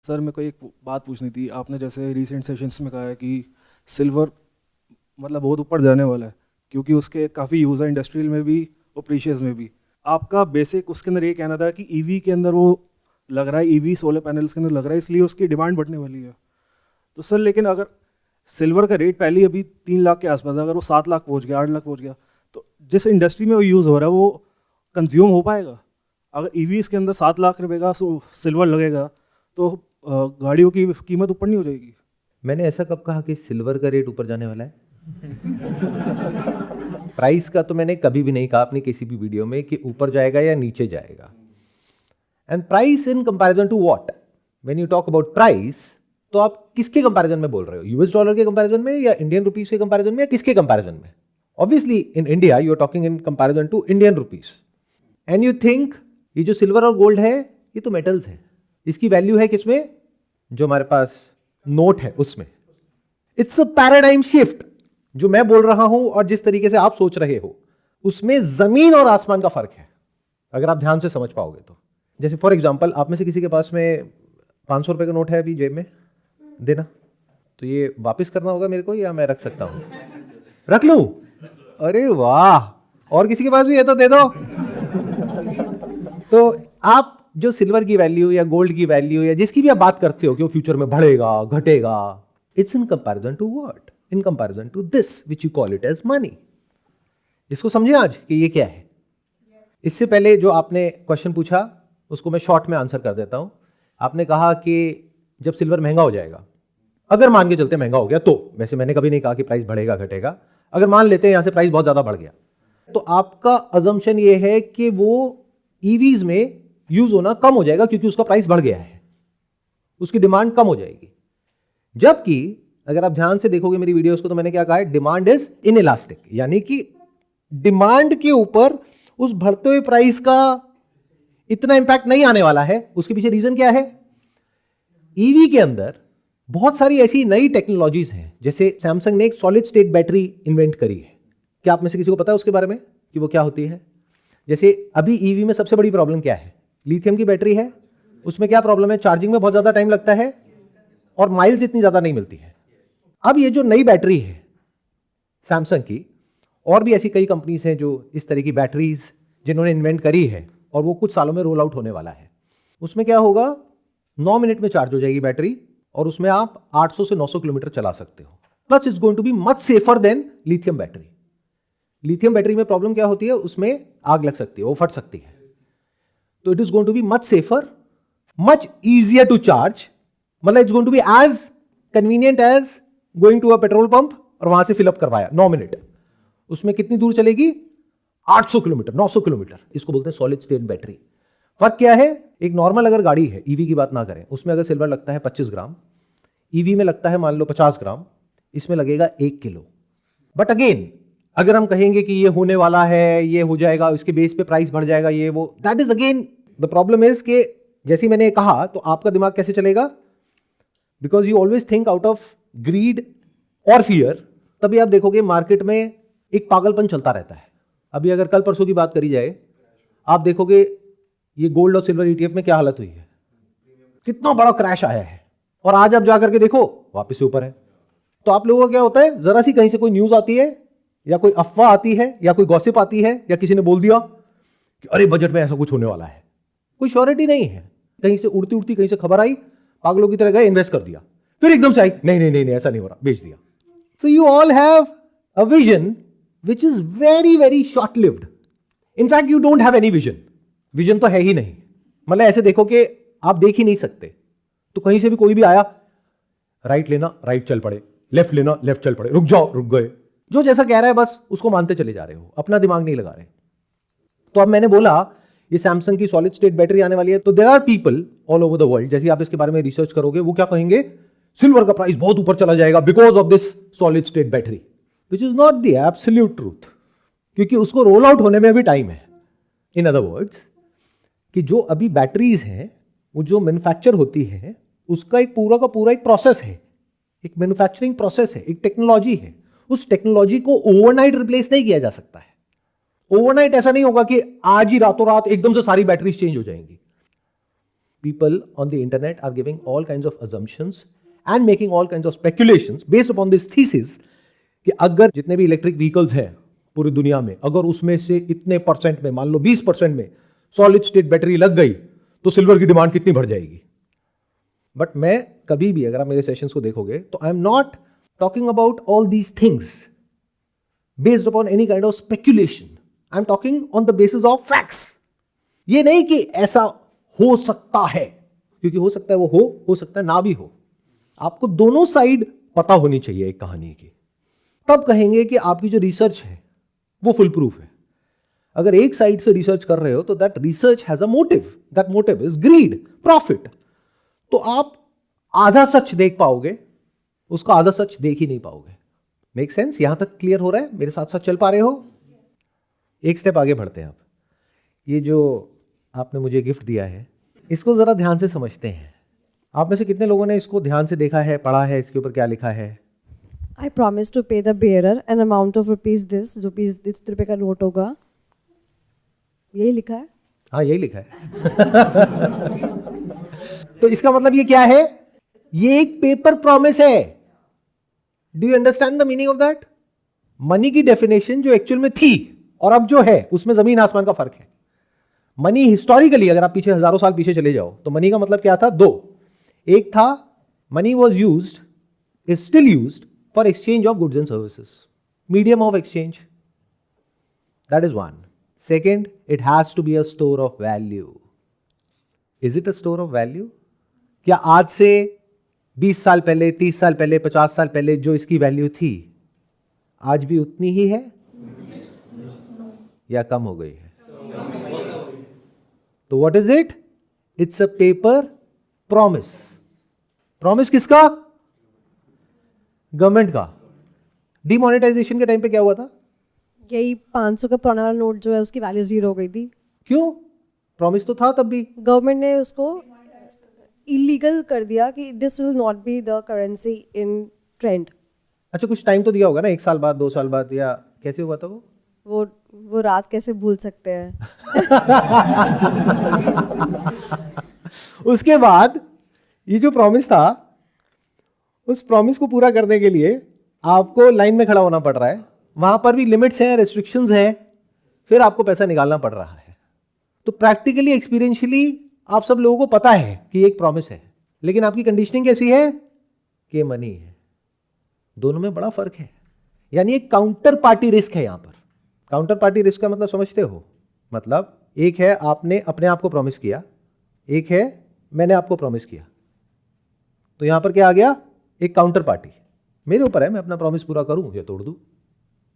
Sir मेरे को एक बात पूछनी थी। आपने जैसे रिसेंट सेशंस में कहा है कि सिल्वर मतलब बहुत ऊपर जाने वाला है, क्योंकि उसके काफ़ी यूज़ है इंडस्ट्रियल में भी और प्रीशियस में भी। आपका बेसिक उसके अंदर ये कहना था कि ईवी के अंदर वो लग रहा है, ईवी सोलर पैनल्स के अंदर लग रहा है, इसलिए उसकी डिमांड बढ़ने वाली है। तो सर लेकिन अगर सिल्वर का रेट पहले ही अभी 3 लाख के आसपास है, अगर वो 7 लाख पहुँच गया, 8 लाख पहुँच गया, तो जिस इंडस्ट्री में वो यूज़ हो रहा है वो कंज्यूम हो पाएगा? अगर ईवीज़ के अंदर 7 लाख रुपए का सिल्वर लगेगा तो गाड़ियों की कीमत ऊपर नहीं हो जाएगी? मैंने ऐसा कब कहा कि सिल्वर का रेट ऊपर जाने वाला है? प्राइस का तो मैंने कभी भी नहीं कहा अपनी किसी भी वीडियो में कि ऊपर जाएगा या नीचे जाएगा। And price in comparison to what? When you talk about price, तो आप किसके कंपैरिजन में बोल रहे हो? यूएस डॉलर के कंपैरिजन में या इंडियन रुपीस के कंपैरिजन में या किसके कंपैरिजन में? Obviously in India you are talking in comparison to Indian rupees. And you think ये जो सिल्वर और गोल्ड है ये तो मेटल्स है, इसकी वैल्यू है किसमें? जो हमारे पास नोट है उसमें। It's a paradigm shift. जो मैं बोल रहा हूं और जिस तरीके से आप सोच रहे हो उसमें जमीन और आसमान का फर्क है, अगर आप ध्यान से समझ पाओगे तो। जैसे फॉर एग्जांपल आप में से किसी के पास में 500 रुपए का नोट है अभी जेब में, देना। तो ये वापस करना होगा मेरे को या मैं रख सकता हूं? रख लूं? अरे वाह, और किसी के पास भी है तो दे दो। तो आप जो सिल्वर की वैल्यू या गोल्ड की वैल्यू या जिसकी भी आप बात करते हो कि वो फ्यूचर में बढ़ेगा घटेगा, it's in comparison to what? In comparison to this which you call it as money. इसको समझे आज कि ये क्या है। इससे पहले जो आपने क्वेश्चन पूछा उसको मैं शॉर्ट में आंसर कर देता हूं। आपने कहा कि जब सिल्वर महंगा हो जाएगा, अगर मान के चलते महंगा हो गया तो, वैसे मैंने कभी नहीं कहा कि प्राइस बढ़ेगा घटेगा, अगर मान लेते हैं यहां से प्राइस बहुत ज्यादा बढ़ गया, तो आपका अजम्पशन ये है कि वो ईवीज में यूज होना कम हो जाएगा क्योंकि उसका प्राइस बढ़ गया है, उसकी डिमांड कम हो जाएगी। जबकि अगर आप ध्यान से देखोगे मेरी वीडियोस को तो मैंने क्या कहा है? डिमांड इज इनइलास्टिक, यानी कि डिमांड के ऊपर उस बढ़ते हुए प्राइस का इतना इंपैक्ट नहीं आने वाला है। उसके पीछे रीजन क्या है? ईवी के अंदर बहुत सारी ऐसी नई टेक्नोलॉजीज हैं, जैसे सैमसंग ने एक सॉलिड स्टेट बैटरी इन्वेंट करी है। क्या आप में से किसी को पता है उसके बारे में कि वो क्या होती है? जैसे अभी ईवी में सबसे बड़ी प्रॉब्लम क्या है? लिथियम की बैटरी है, उसमें क्या प्रॉब्लम है? चार्जिंग में बहुत ज्यादा टाइम लगता है और माइल्स इतनी ज्यादा नहीं मिलती है। अब ये जो नई बैटरी है सैमसंग की, और भी ऐसी कई कंपनीज हैं जो इस तरह की बैटरीज जिन्होंने इन्वेंट करी है और वो कुछ सालों में रोल आउट होने वाला है। उसमें क्या होगा? 9 मिनट में चार्ज हो जाएगी बैटरी और उसमें आप 800 से 900 किलोमीटर चला सकते हो। Plus it's going to be much safer than lithium battery. Lithium battery में प्रॉब्लम क्या होती है? उसमें आग लग सकती है, वो फट सकती है। तो it is going to be much safer, much easier to charge. मतलब it's going to be as convenient as going to a petrol pump और वहां से फिलअप करवाया 9 मिनट। उसमें कितनी दूर चलेगी? 800 किलोमीटर, 900 किलोमीटर। इसको बोलते हैं सॉलिड स्टेट बैटरी। फर्क क्या है? एक नॉर्मल अगर गाड़ी है, ईवी की बात ना करें, उसमें अगर सिल्वर लगता है 25 ग्राम, ईवी में लगता है मान लो 50 ग्राम, इसमें लगेगा 1 किलो। बट अगेन अगर हम कहेंगे कि ये होने वाला है, ये हो जाएगा, इसके बेस पे प्राइस बढ़ जाएगा, ये वो, that is again the problem is कि जैसे मैंने कहा, तो आपका दिमाग कैसे चलेगा? Because you always think out of greed और फियर। तभी आप देखोगे मार्केट में एक पागलपन चलता रहता है। अभी अगर कल परसों की बात करी जाए, आप देखोगे ये गोल्ड और सिल्वर ईटीएफ में क्या हालत हुई है, कितना बड़ा क्रैश आया है, और आज आप जाकर के देखो वापस से ऊपर है। तो आप लोगों का क्या होता है? जरा सी कहीं से कोई न्यूज आती है या कोई अफवाह आती है या कोई गॉसिप आती है या किसी ने बोल दिया कि अरे बजट में ऐसा कुछ होने वाला है, कोई श्योरिटी नहीं है, कहीं से उड़ती उड़ती कहीं से खबर आई, पागलों की तरह गए, इन्वेस्ट कर दिया, फिर एकदम से आई नहीं नहीं नहीं, नहीं ऐसा नहीं हो रहा, बेच दिया। So you all have a vision which is very very short lived. In fact you don't have any vision. Vision तो है ही नहीं। मतलब ऐसे देखो कि आप देख ही नहीं सकते। तो कहीं से भी कोई भी आया, राइट लेना, राइट चल पड़े, लेफ्ट लेना, लेफ्ट चल पड़े, रुक जाओ, रुक गए। जो जैसा कह रहा है बस उसको मानते चले जा रहे हो, अपना दिमाग नहीं लगा रहे। तो अब मैंने बोला ये सैमसंग की सॉलिड स्टेट बैटरी आने वाली है, तो there are people all over the world, जैसे आप इसके बारे में रिसर्च करोगे, वो क्या कहेंगे? सिल्वर का प्राइस बहुत ऊपर चला जाएगा because of this solid state battery, which is not the absolute truth, क्योंकि उसको रोल आउट होने में भी टाइम है। इन अदर वर्ड्स, कि जो अभी बैटरीज हैं वो जो मैन्युफैक्चर होती है उसका एक पूरा का पूरा एक प्रोसेस है, एक मैन्युफैक्चरिंग प्रोसेस है, एक टेक्नोलॉजी है। उस टेक्नोलॉजी को ओवरनाइट रिप्लेस नहीं किया जा सकता है। ओवरनाइट ऐसा नहीं होगा कि आज ही रातों रात एकदम से सारी बैटरीज चेंज हो जाएंगी। people on the internet are giving all kinds of assumptions and making all kinds of speculations based upon this thesis कि अगर जितने भी इलेक्ट्रिक व्हीकल्स हैं पूरी दुनिया में, अगर उसमें से इतने परसेंट में, मान लो 20% में सॉलिड स्टेट बैटरी लग गई तो सिल्वर की डिमांड कितनी बढ़ जाएगी. बट मैं कभी भी, अगर आप मेरे सेशंस को देखोगे, तो आई am not talking about all these things based upon any kind of speculation. I am talking on the basis of facts. ये नहीं कि ऐसा हो सकता है, क्योंकि हो सकता है वो हो सकता है ना भी हो. आपको दोनों साइड पता होनी चाहिए एक कहानी की, तब कहेंगे कि आपकी जो रिसर्च है वो फुल प्रूफ है. अगर एक साइड से रिसर्च कर रहे हो तो that research has a motive, that motive is greed, profit. तो आप आधा सच देख पाओगे, उसका आधा सच देख ही नहीं पाओगे. Make sense? यहां तक क्लियर हो रहा है? मेरे साथ साथ चल पा रहे हो? एक स्टेप आगे बढ़ते हैं. आप ये जो आपने मुझे गिफ्ट दिया है, इसको जरा ध्यान से समझते हैं. आप में से कितने लोगों ने इसको ध्यान से देखा है, पढ़ा है, इसके ऊपर क्या लिखा है? I promise to pay the bearer an amount of rupees this, rupees इतने रुपए का नोट होगा. यही लिखा है? हाँ, यही लिखा है. तो इसका मतलब ये क्या है? ये एक पेपर प्रॉमिस है. Do you understand the meaning of that? Money की डेफिनेशन जो एक्चुअल में थी और अब जो है, उसमें जमीन आसमान का फर्क है. मनी हिस्टोरिकली, अगर आप पीछे हजारों साल पीछे चले जाओ, तो मनी का मतलब क्या था? दो. एक था money was used, is still used for exchange of goods and services, medium of exchange. That is one. Second, it has to be a store of value. Is it a store of value? क्या आज से 20 साल पहले, 30 साल पहले, 50 साल पहले जो इसकी वैल्यू थी, आज भी उतनी ही है या कम हो गई है? तो what is it? It's a paper promise. Promise किसका? गवर्नमेंट का. डिमोनेटाइजेशन के टाइम पे क्या हुआ था? यही 500 का पुराना वाला नोट जो है उसकी वैल्यू 0 हो गई थी. क्यों? प्रॉमिस तो था तब भी. गवर्नमेंट ने उसको इलीगल कर दिया कि this will not be the currency in trend. अच्छा, कुछ टाइम तो दिया होगा ना, 1 साल बाद, 2 साल बाद, या कैसे हुआ था वो रात कैसे भूल सकते हैं? उसके बाद ये जो प्रॉमिस था, उस प्रॉमिस को पूरा करने के लिए आपको लाइन में खड़ा होना पड़ रहा है. वहां पर भी लिमिट्स हैं, रेस्ट्रिक्शंस हैं, फिर आपको पैसा निकालना पड़ रहा है. तो प्रैक्टिकली, एक्सपीरियंशियली आप सब लोगों को पता है कि एक प्रॉमिस है, लेकिन आपकी कंडीशनिंग कैसी है कि मनी है. दोनों में बड़ा फर्क है. यानी एक काउंटर पार्टी रिस्क है यहां पर. काउंटर पार्टी रिस्क का मतलब समझते हो? मतलब एक है आपने अपने आप को प्रॉमिस किया, एक है मैंने आपको प्रॉमिस किया. तो यहां पर क्या आ गया? एक काउंटर पार्टी. मेरे ऊपर है, मैं अपना प्रॉमिस पूरा करूं या तोड़ दूं.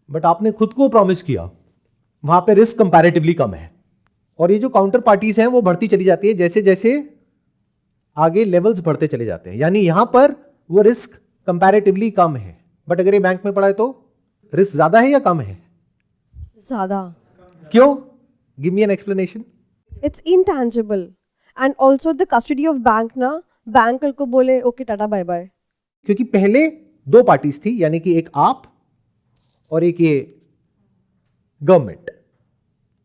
बट आपने खुद को प्रॉमिस किया, वहां पे रिस्क कंपैरेटिवली कम है. और ये जो काउंटर पार्टीज हैं वो बढ़ती चली जाती है जैसे जैसे आगे लेवल्स बढ़ते चले जाते हैं. यानी यहां पर वो रिस्क कंपैरेटिवली कम है. बट अगर ये बैंक में पड़ा है तो रिस्क ज्यादा है या कम है? ज्यादा. क्यों? Give me an explanation. It's intangible and also the custody of bank ना, बैंक कल को बोले ओके टाटा बाय बाय. क्योंकि पहले 2 पार्टीज थी, यानी कि एक आप और एक ये गवर्नमेंट.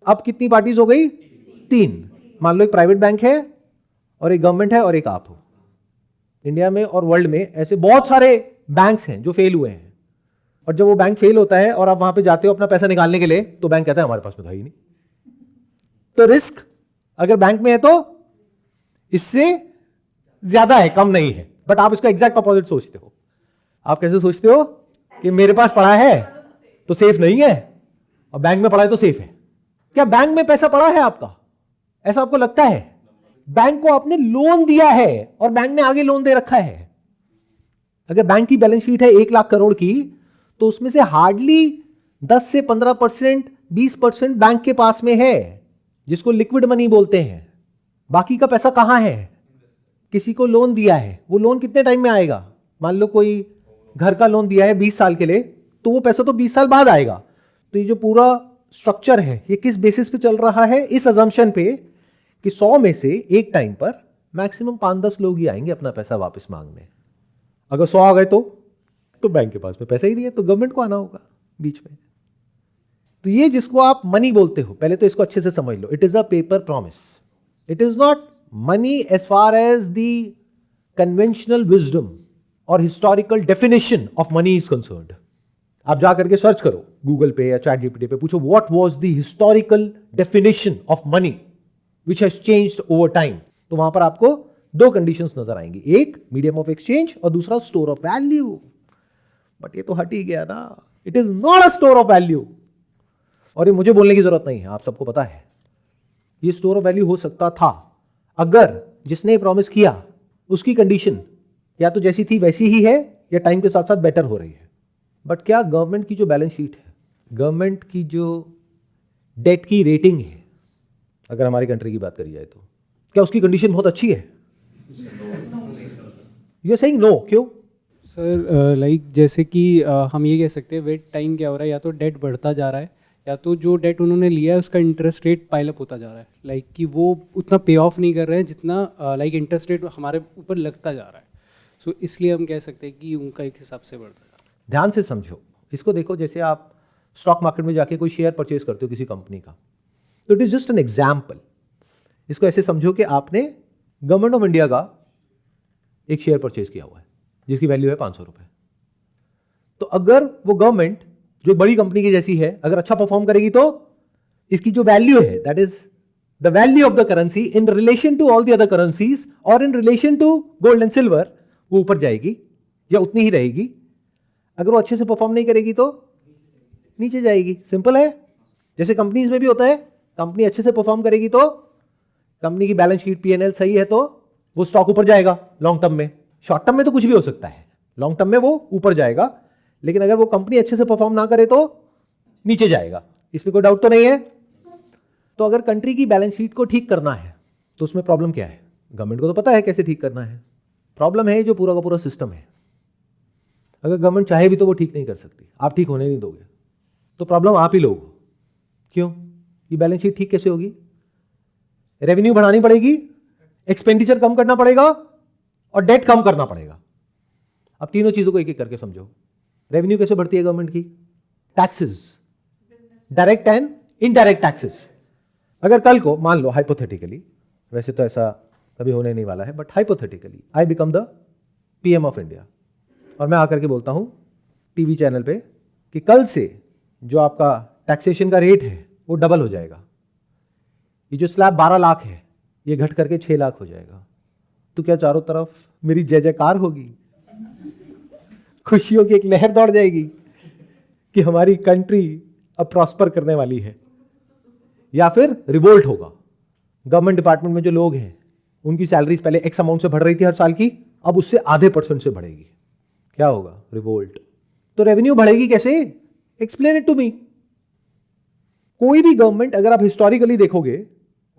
अब कितनी पार्टीज हो गई? 3. मान लो एक प्राइवेट बैंक है और एक गवर्नमेंट है और एक आप हो. इंडिया में और वर्ल्ड में ऐसे बहुत सारे बैंक्स हैं जो फेल हुए हैं. और जब वो बैंक फेल होता है और आप वहां पे जाते हो अपना पैसा निकालने के लिए, तो बैंक कहता है हमारे पास में था ही नहीं. तो रिस्क अगर बैंक में है तो इससे ज्यादा है, कम नहीं है. बट आप इसका एग्जैक्ट अपोजिट सोचते हो. आप कैसे सोचते हो कि मेरे पास पड़ा है तो सेफ नहीं है और बैंक में पड़ा है तो सेफ है. क्या बैंक में पैसा पड़ा है आपका? ऐसा आपको लगता है? बैंक को आपने लोन दिया है और बैंक ने आगे लोन दे रखा है. अगर बैंक की बैलेंस शीट है 1 लाख करोड़ की, तो उसमें से हार्डली 10 से 15%, 20% बैंक के पास में है, जिसको लिक्विड मनी बोलते हैं. बाकी का पैसा कहां है? किसी को लोन दिया है. वो लोन कितने टाइम में आएगा? मान लो कोई घर का लोन दिया है 20 साल के लिए, तो वो पैसा तो 20 साल बाद आएगा. तो ये जो पूरा स्ट्रक्चर है, ये किस बेसिस पे चल रहा है? इस अजम्पशन पे कि 100 में से एक टाइम पर मैक्सिमम 5-10 लोग ही आएंगे अपना पैसा वापस मांगने. अगर 100 आ गए तो बैंक के पास में पैसा ही नहीं है, तो गवर्नमेंट को आना होगा बीच में. तो ये जिसको आप मनी बोलते हो, पहले तो इसको अच्छे से समझ लो. It is a paper promise. It is not money as far as the conventional wisdom or historical definition of money is concerned, आप जा करके सर्च करो गूगल पे या चैट जीपीटी पे, पूछो what was the historical definition of money which has changed over time, तो वहां पर आपको दो कंडीशंस नजर आएंगी, एक मीडियम ऑफ एक्सचेंज और दूसरा स्टोर ऑफ वैल्यू। बट ये तो हट ही गया ना, it is not a store of value. और ये मुझे बोलने की जरूरत नहीं है, आप सबको पता है ये स्टोर ऑफ वैल्यू हो सकता था अगर जिसने प्रॉमिस किया उसकी कंडीशन या तो जैसी थी वैसी ही है या टाइम के साथ साथ बेटर हो रही है। बट क्या गवर्नमेंट की जो बैलेंस शीट है, गवर्नमेंट की जो डेट की रेटिंग है, अगर हमारी कंट्री की बात करी जाए तो क्या उसकी कंडीशन बहुत अच्छी है? यू आर सेइंग नो, क्यों? सर लाइक जैसे कि हम ये कह सकते हैं वेट टाइम क्या हो रहा है, या तो डेट बढ़ता जा रहा है या तो जो डेट उन्होंने लिया है उसका इंटरेस्ट रेट पाइल अप होता जा रहा है, लाइक कि वो उतना पे ऑफ नहीं कर रहे हैं जितना लाइक इंटरेस्ट रेट हमारे ऊपर लगता जा रहा है। सो इसलिए हम कह सकते हैं कि उनका एक हिसाब से बढ़ता जा रहा है। ध्यान से समझो इसको, देखो जैसे आप स्टॉक मार्केट में जाके कोई शेयर परचेज करते हो किसी कंपनी का, तो it is just an example. इसको ऐसे समझो कि आपने गवर्नमेंट ऑफ इंडिया का एक शेयर परचेज किया हुआ है जिसकी वैल्यू है 500 रुपए। तो अगर वो गवर्नमेंट जो बड़ी कंपनी की जैसी है अगर अच्छा परफॉर्म करेगी तो इसकी जो वैल्यू है that is the value of the currency in relation to all the other currencies और in relation to gold and silver, वो ऊपर जाएगी या उतनी ही रहेगी। अगर वो अच्छे से परफॉर्म नहीं करेगी तो नीचे जाएगी। सिंपल है। जैसे कंपनीज में भी होता है, कंपनी अच्छे से परफॉर्म करेगी तो कंपनी की बैलेंस शीट पीएनएल सही है तो वो स्टॉक ऊपर जाएगा लॉन्ग टर्म में। शॉर्ट टर्म में तो कुछ भी हो सकता है, लॉन्ग टर्म में वो ऊपर जाएगा, लेकिन अगर वो कंपनी अच्छे से परफॉर्म ना करे तो नीचे जाएगा। इसमें कोई डाउट तो नहीं है। तो अगर कंट्री की बैलेंस शीट को ठीक करना है तो उसमें प्रॉब्लम क्या है? गवर्नमेंट को तो पता है कैसे ठीक करना है। प्रॉब्लम है जो पूरा का पूरा सिस्टम है। अगर गवर्नमेंट चाहे भी तो वो ठीक नहीं कर सकती, आप ठीक होने नहीं दोगे तो प्रॉब्लम आप ही लोग हो। क्यों? ये बैलेंस शीट ठीक कैसे होगी? रेवेन्यू बढ़ानी पड़ेगी, एक्सपेंडिचर कम करना पड़ेगा और डेट कम करना पड़ेगा। अब तीनों चीजों को एक एक करके समझो। रेवेन्यू कैसे बढ़ती है गवर्नमेंट की? Taxes, direct and indirect taxes. अगर कल को मान लो हाइपोथेटिकली, वैसे तो ऐसा कभी होने नहीं वाला है, but hypothetically I become the PM of India और मैं आकर के बोलता हूं टीवी चैनल पे कि कल से जो आपका टैक्सेशन का रेट है वो डबल हो जाएगा। ये जो स्लैब 12 लाख है ये घट करके 6 लाख हो जाएगा। तो क्या चारों तरफ मेरी जय जयकार होगी, खुशियों की एक लहर दौड़ जाएगी कि हमारी कंट्री अब प्रॉस्पर करने वाली है? या फिर रिवोल्ट होगा? गवर्नमेंट डिपार्टमेंट में जो लोग हैं उनकी सैलरीज पहले एक्स अमाउंट से बढ़ रही थी हर साल की, अब उससे आधे % से बढ़ेगी। क्या होगा? रिवोल्ट। तो रेवेन्यू बढ़ेगी कैसे? Explain it to me. कोई भी गवर्नमेंट अगर आप हिस्टोरिकली देखोगे,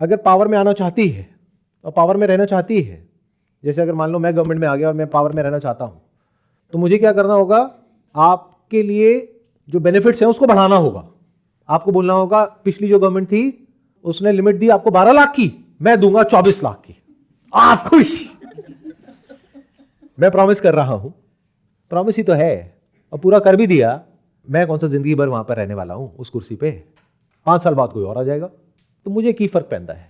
अगर पावर में आना चाहती है और पावर में रहना चाहती है, जैसे अगर मान लो मैं गवर्नमेंट में आ गया और मैं पावर में रहना चाहता हूं, तो मुझे क्या करना होगा? आपके लिए जो बेनिफिट्स हैं उसको बढ़ाना होगा। आपको बोलना होगा पिछली जो गवर्नमेंट थी उसने लिमिट दी आपको 12 लाख की, मैं दूंगा 24 लाख की। आप खुश? मैं प्रॉमिस कर रहा हूं, प्रॉमिस ही तो है, और पूरा कर भी दिया। मैं कौन सा जिंदगी भर वहां पर रहने वाला हूं उस कुर्सी पे? 5 साल बाद कोई और आ जाएगा। तो मुझे की फर्क पैदा है?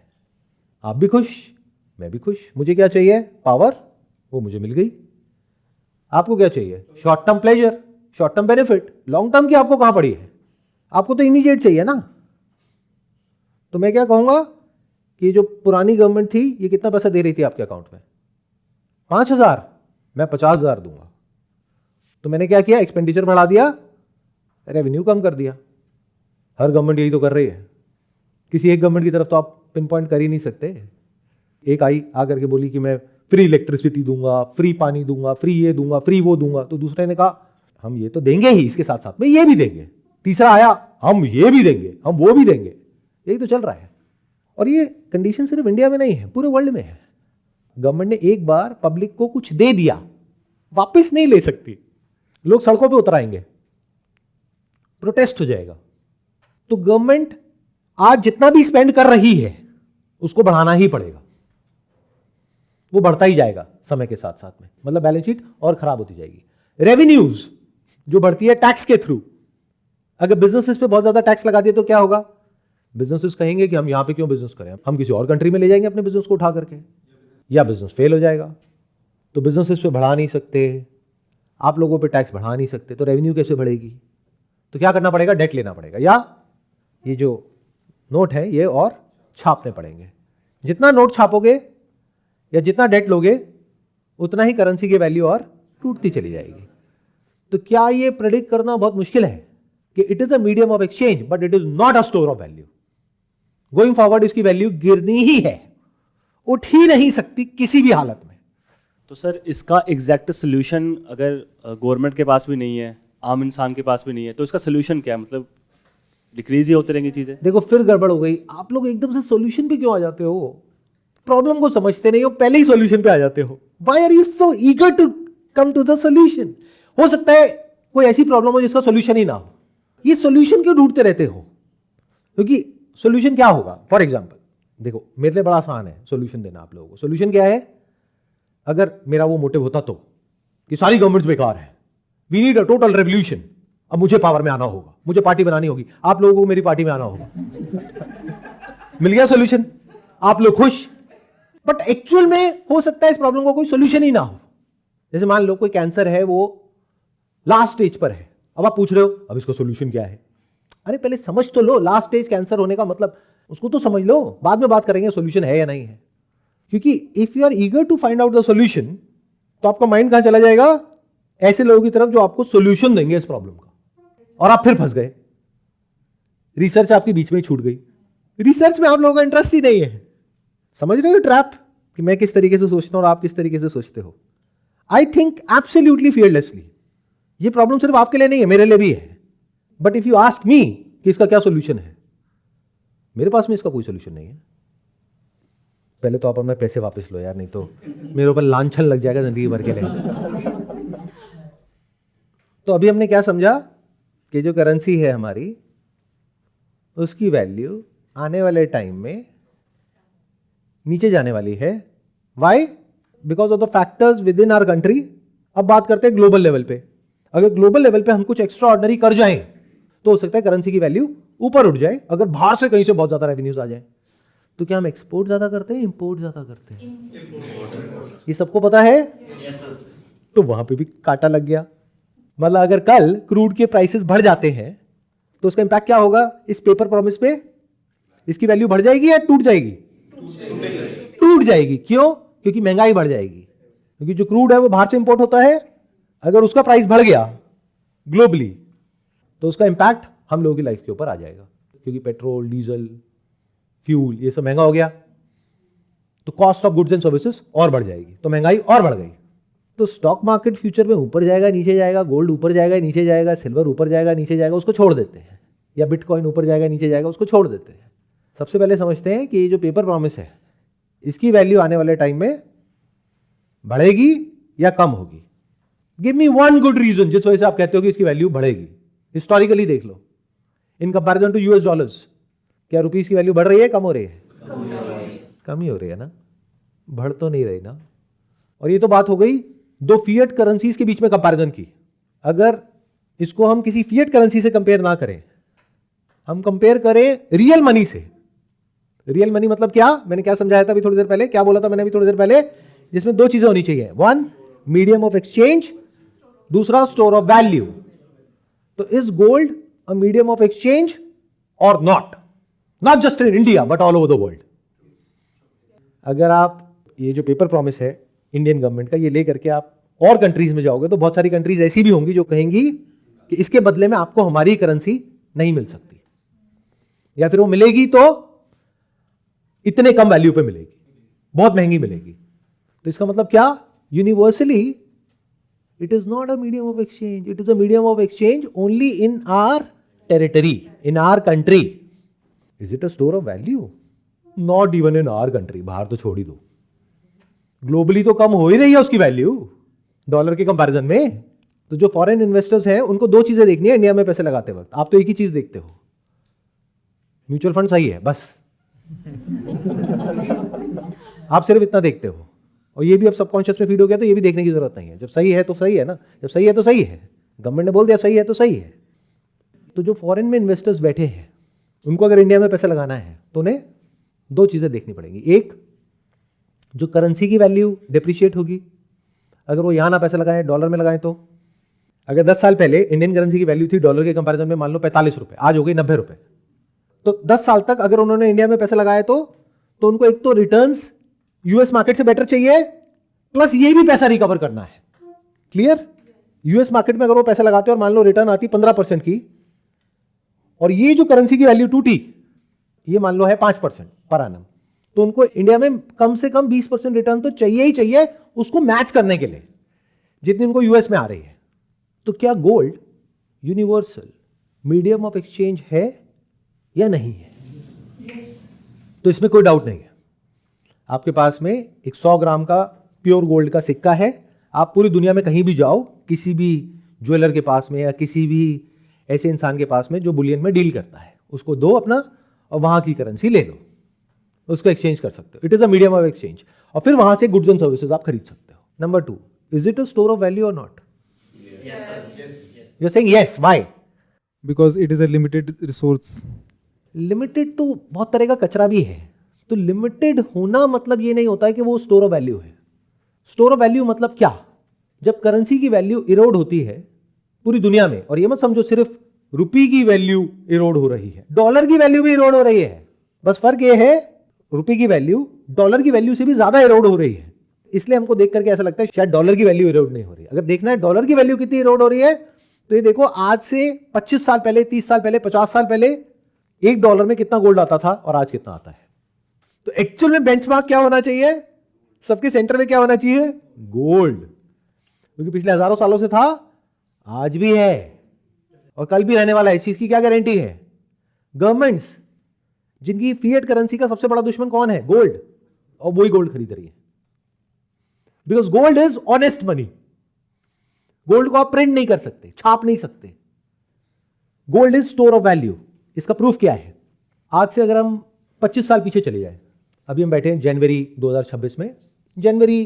आप भी खुश, मैं भी खुश। मुझे क्या चाहिए? पावर, वो मुझे मिल गई। आपको क्या चाहिए? Short term pleasure, short term benefit. Long term की आपको कहां पड़ी है? आपको तो इमीडिएट चाहिए ना। तो मैं क्या कहूंगा कि जो पुरानी गवर्नमेंट थी ये कितना पैसा दे रही थी आपके अकाउंट में? 5,000, मैं 50,000 दूंगा। तो मैंने क्या किया? एक्सपेंडिचर बढ़ा दिया, रेवेन्यू कम कर दिया। हर गवर्नमेंट यही तो कर रही है। किसी एक गवर्नमेंट की तरफ तो आप पिन पॉइंट कर ही नहीं सकते। एक आई आकर के बोली कि मैं फ्री इलेक्ट्रिसिटी दूंगा, फ्री पानी दूंगा, फ्री ये दूंगा, फ्री वो दूंगा। तो दूसरे ने कहा हम ये तो देंगे ही, इसके साथ साथ में ये भी देंगे। तीसरा आया, हम ये भी देंगे, हम वो भी देंगे। यही तो चल रहा है। और ये कंडीशन सिर्फ इंडिया में नहीं है, पूरे वर्ल्ड में है। गवर्नमेंट ने एक बार पब्लिक को कुछ दे दिया, वापस नहीं ले सकती। लोग सड़कों पे उतर आएंगे, प्रोटेस्ट हो जाएगा। तो गवर्नमेंट आज जितना भी स्पेंड कर रही है उसको बढ़ाना ही पड़ेगा। वो बढ़ता ही जाएगा समय के साथ साथ में, मतलब बैलेंस शीट और खराब होती जाएगी। रेवेन्यूज जो बढ़ती है टैक्स के थ्रू, अगर बिजनेसेस पे बहुत ज्यादा टैक्स लगा दिए तो क्या होगा? बिजनेसेस कहेंगे कि हम यहां पे क्यों बिजनेस करें, हम किसी और कंट्री में ले जाएंगे अपने बिजनेस को उठा करके। या बिजनेस फेल हो जाएगा। तो बिजनेसेस पे बढ़ा नहीं सकते, आप लोगों पे टैक्स बढ़ा नहीं सकते, तो रेवेन्यू कैसे बढ़ेगी? तो क्या करना पड़ेगा? डेट लेना पड़ेगा, या ये जो नोट है ये और छापने पड़ेंगे। जितना नोट छापोगे या जितना डेट लोगे उतना ही करेंसी की वैल्यू और टूटती चली जाएगी। तो क्या ये प्रेडिक्ट करना बहुत मुश्किल है कि it is a medium of exchange but it is not a store of value? Going forward इसकी वैल्यू गिरनी ही है, उठ ही नहीं सकती किसी भी हालत में। तो सर इसका एग्जैक्ट सोल्यूशन अगर गवर्नमेंट के पास भी नहीं है, आम इंसान के पास भी नहीं है, तो इसका सोल्यूशन क्या है? मतलब डिक्रीज ही होती रहेंगी चीज़ें? देखो फिर गड़बड़ हो गई, आप लोग एकदम से सॉल्यूशन पे क्यों आ जाते हो? प्रॉब्लम को समझते नहीं हो, पहले ही सॉल्यूशन पे आ जाते हो। Why are you so eager to come to the solution? हो सकता है कोई ऐसी प्रॉब्लम हो जिसका सॉल्यूशन ही ना हो, ये सॉल्यूशन क्यों ढूंढते रहते हो? क्योंकि सॉल्यूशन क्या होगा? फॉर एग्जांपल देखो, मेरे लिए बड़ा आसान है सॉल्यूशन देना आप लोगों को। सॉल्यूशन क्या है? अगर मेरा वो मोटिव होता तो कि सारी गवर्नमेंट्स बेकार है, we need a total revolution, अब मुझे पावर में आना होगा, मुझे पार्टी बनानी होगी, आप लोगों को मेरी पार्टी में आना होगा। मिल गया सॉल्यूशन, आप लोग खुश। बट एक्चुअल में हो सकता है इस प्रॉब्लम का कोई सॉल्यूशन ही ना हो। जैसे मान लो कोई कैंसर है, वो लास्ट स्टेज पर है, अब आप पूछ रहे हो अब इसका सॉल्यूशन क्या है? अरे पहले समझ तो लो लास्ट स्टेज कैंसर होने का मतलब, उसको तो समझ लो, बाद में बात करेंगे सॉल्यूशन है या नहीं है। क्योंकि if you are eager to find out the solution, तो आपका माइंड कहां चला जाएगा? ऐसे लोगों की तरफ जो आपको सॉल्यूशन देंगे इस प्रॉब्लम का, और आप फिर फंस गए। रिसर्च आपकी बीच में ही छूट गई, रिसर्च में आप लोगों का इंटरेस्ट ही नहीं है। समझ रहे हो ट्रैप कि मैं किस तरीके से सोचता हूं और आप किस तरीके से सोचते हो? आई थिंक एब्सोल्युटली फियरलेसली, ये प्रॉब्लम सिर्फ आपके लिए नहीं है, मेरे लिए भी है। But if you ask me कि इसका क्या सॉल्यूशन है, मेरे पास में इसका कोई सॉल्यूशन नहीं है। पहले तो आप अपने पैसे वापस लो यार, नहीं तो मेरे ऊपर लांछन लग जाएगा जिंदगी भर के लिए। तो अभी हमने क्या समझा कि जो करेंसी है हमारी, उसकी वैल्यू आने वाले टाइम में नीचे जाने वाली है। Why? Because of the factors within our country. अब बात करते हैं ग्लोबल लेवल पे। अगर ग्लोबल लेवल पे हम कुछ एक्स्ट्रा ऑर्डिनरी कर जाएं तो हो सकता है करेंसी की वैल्यू ऊपर उठ जाए, अगर बाहर से कहीं से बहुत ज्यादा रेवेन्यूज आ जाए। तो क्या हम एक्सपोर्ट ज्यादा करते हैं, इंपोर्ट ज्यादा करते हैं? ये सबको पता है? तो वहां पे भी कांटा लग गया। मतलब अगर कल क्रूड के प्राइसेस बढ़ जाते हैं तो उसका इंपैक्ट क्या होगा इस पेपर प्रॉमिस पे? इसकी वैल्यू बढ़ जाएगी या टूट जाएगी? टूट जाएगी। क्यों? क्योंकि महंगाई बढ़ जाएगी। क्योंकि जो क्रूड है वो बाहर से इंपोर्ट होता है, अगर उसका प्राइस बढ़ गया ग्लोबली तो उसका इंपैक्ट हम लोगों की लाइफ के ऊपर आ जाएगा। क्योंकि पेट्रोल, डीजल, फ्यूल ये सब महंगा हो गया तो cost of goods and services और बढ़ जाएगी, तो महंगाई और बढ़ गई। तो स्टॉक मार्केट फ्यूचर में ऊपर जाएगा नीचे जाएगा, गोल्ड ऊपर जाएगा नीचे जाएगा, सिल्वर ऊपर जाएगा नीचे जाएगा, उसको छोड़ देते हैं। या बिटकॉइन ऊपर जाएगा नीचे जाएगा, उसको छोड़ देते हैं। सबसे पहले समझते हैं कि ये जो पेपर प्रॉमिस है इसकी वैल्यू आने वाले टाइम में बढ़ेगी या कम होगी? Give me one good reason जिस वजह से आप कहते हो कि इसकी वैल्यू बढ़ेगी। हिस्टोरिकली देख लो, in comparison to US dollars, क्या रुपीस की वैल्यू बढ़ रही है, कम हो रही है? कम ही हो रही है ना, बढ़ तो नहीं रही ना। और ये तो बात हो गई दो फिएट करेंसीज के बीच में कंपैरिजन की। अगर इसको हम किसी फिएट करेंसी से कंपेयर ना करें, हम कंपेयर करें रियल मनी से। रियल मनी मतलब क्या? मैंने क्या समझाया था अभी थोड़ी देर पहले, क्या बोला था मैंने अभी थोड़ी देर पहले? जिसमें दो चीजें होनी चाहिए, वन मीडियम ऑफ एक्सचेंज, दूसरा स्टोर ऑफ वैल्यू। तो is gold a medium of exchange और not? Not just in India but all over the world. अगर आप ये जो पेपर प्रॉमिस है इंडियन गवर्नमेंट का, ये लेकर के आप और कंट्रीज में जाओगे तो बहुत सारी कंट्रीज ऐसी भी होंगी जो कहेंगी कि इसके बदले में आपको हमारी करेंसी नहीं मिल सकती, या फिर वो मिलेगी तो इतने कम वैल्यू पे मिलेगी, बहुत महंगी मिलेगी। तो इसका मतलब क्या? Universally it is not a medium of exchange, it is a medium of exchange only in our territory, in our country. Is it a store of value? Not even in our country, बाहर तो छोड़ ही दो। Globally तो कम हो ही रही है उसकी value dollar के कंपैरिजन में। तो जो फॉरेन इन्वेस्टर्स हैं उनको दो चीजें देखनी है इंडिया में पैसे लगाते वक्त। आप तो एक ही चीज देखते हो, म्यूचुअल फंड सही है बस। आप सिर्फ इतना देखते हो, और ये भी अब सबकॉन्शियस में फीड हो गया, तो ये भी देखने की जरूरत नहीं है। जब सही है तो सही है ना, जब सही है तो सही है। गवर्नमेंट ने बोल दिया सही है तो सही है। तो जो फॉरेन में इन्वेस्टर्स बैठे हैं उनको अगर इंडिया में पैसा लगाना है तो उन्हें दो चीजें देखनी पड़ेंगी। एक, जो करेंसी की वैल्यू डिप्रिशिएट होगी, अगर वो यहाँ ना पैसा लगाएं, डॉलर में लगाएं, तो अगर 10 साल पहले इंडियन करेंसी की वैल्यू थी डॉलर के कंपैरिजन में मान लो 45 रुपए, आज हो गई 90 रुपए, तो 10 साल तक अगर उन्होंने इंडिया में पैसा लगाया तो उनको एक तो रिटर्न्स यूएस मार्केट से बेटर चाहिए, प्लस ये भी पैसा रिकवर करना है। क्लियर? यूएस मार्केट में अगर वो पैसा लगाते और मान लो रिटर्न आती 15% की, और ये जो करेंसी की वैल्यू टूटी, ये मान लो है 5% पर एनम, तो उनको इंडिया में कम से कम 20% रिटर्न तो चाहिए ही चाहिए उसको मैच करने के लिए जितनी उनको यूएस में आ रही है। तो क्या gold universal medium of exchange है या नहीं है? तो इसमें कोई डाउट नहीं है। आपके पास में एक 100 ग्राम का प्योर गोल्ड का सिक्का है, आप पूरी दुनिया में कहीं भी जाओ, किसी भी ज्वेलर के पास में या किसी भी ऐसे इंसान के पास में जो बुलियन में डील करता है, उसको दो अपना और वहां की करेंसी ले लो, उसको एक्सचेंज कर सकते हो। It is a medium of exchange, और फिर वहां से गुड्स एंड सर्विसेज आप खरीद सकते हो। Number 2, is it a store of value और not? You are saying yes, why? because it is a limited resource. Limited तो बहुत तरह का कचरा भी है, तो लिमिटेड होना मतलब ये नहीं होता है कि वो स्टोर ऑफ वैल्यू है। स्टोर ऑफ वैल्यू मतलब क्या? जब करेंसी की वैल्यू इरोड होती है पूरी दुनिया में, और ये मत समझो सिर्फ रुपी की वैल्यू इरोड हो रही है, डॉलर की वैल्यू भी इरोड हो रही है। बस फर्क ये है रुपी की वैल्यू डॉलर की वैल्यू से भी ज्यादा इरोड हो रही है। इसलिए हमको देख करके ऐसा लगता है शायद डॉलर की वैल्यू इरोड नहीं हो रही। अगर देखना है डॉलर की वैल्यू कितनी इरोड हो रही है, तो ये देखो आज से 25 साल पहले, 30 साल पहले, 50 साल पहले $1 में कितना गोल्ड आता था और आज कितना आता है। तो एक्चुअल में बेंचमार्क क्या होना चाहिए? सबके सेंटर में क्या होना चाहिए? गोल्ड, क्योंकि पिछले हजारों सालों से था, आज भी है और कल भी रहने वाला है। इस चीज की क्या गारंटी है? गवर्नमेंट्स, जिनकी फिएट करेंसी का सबसे बड़ा दुश्मन कौन है? गोल्ड, और वही गोल्ड खरीद रही है। Because gold is honest money. Gold को आप प्रिंट नहीं कर सकते, छाप नहीं सकते। Gold is store of value. इसका प्रूफ क्या है? आज से अगर हम 25 साल पीछे चले जाए, अभी हम बैठे हैं जनवरी 2026 में, जनवरी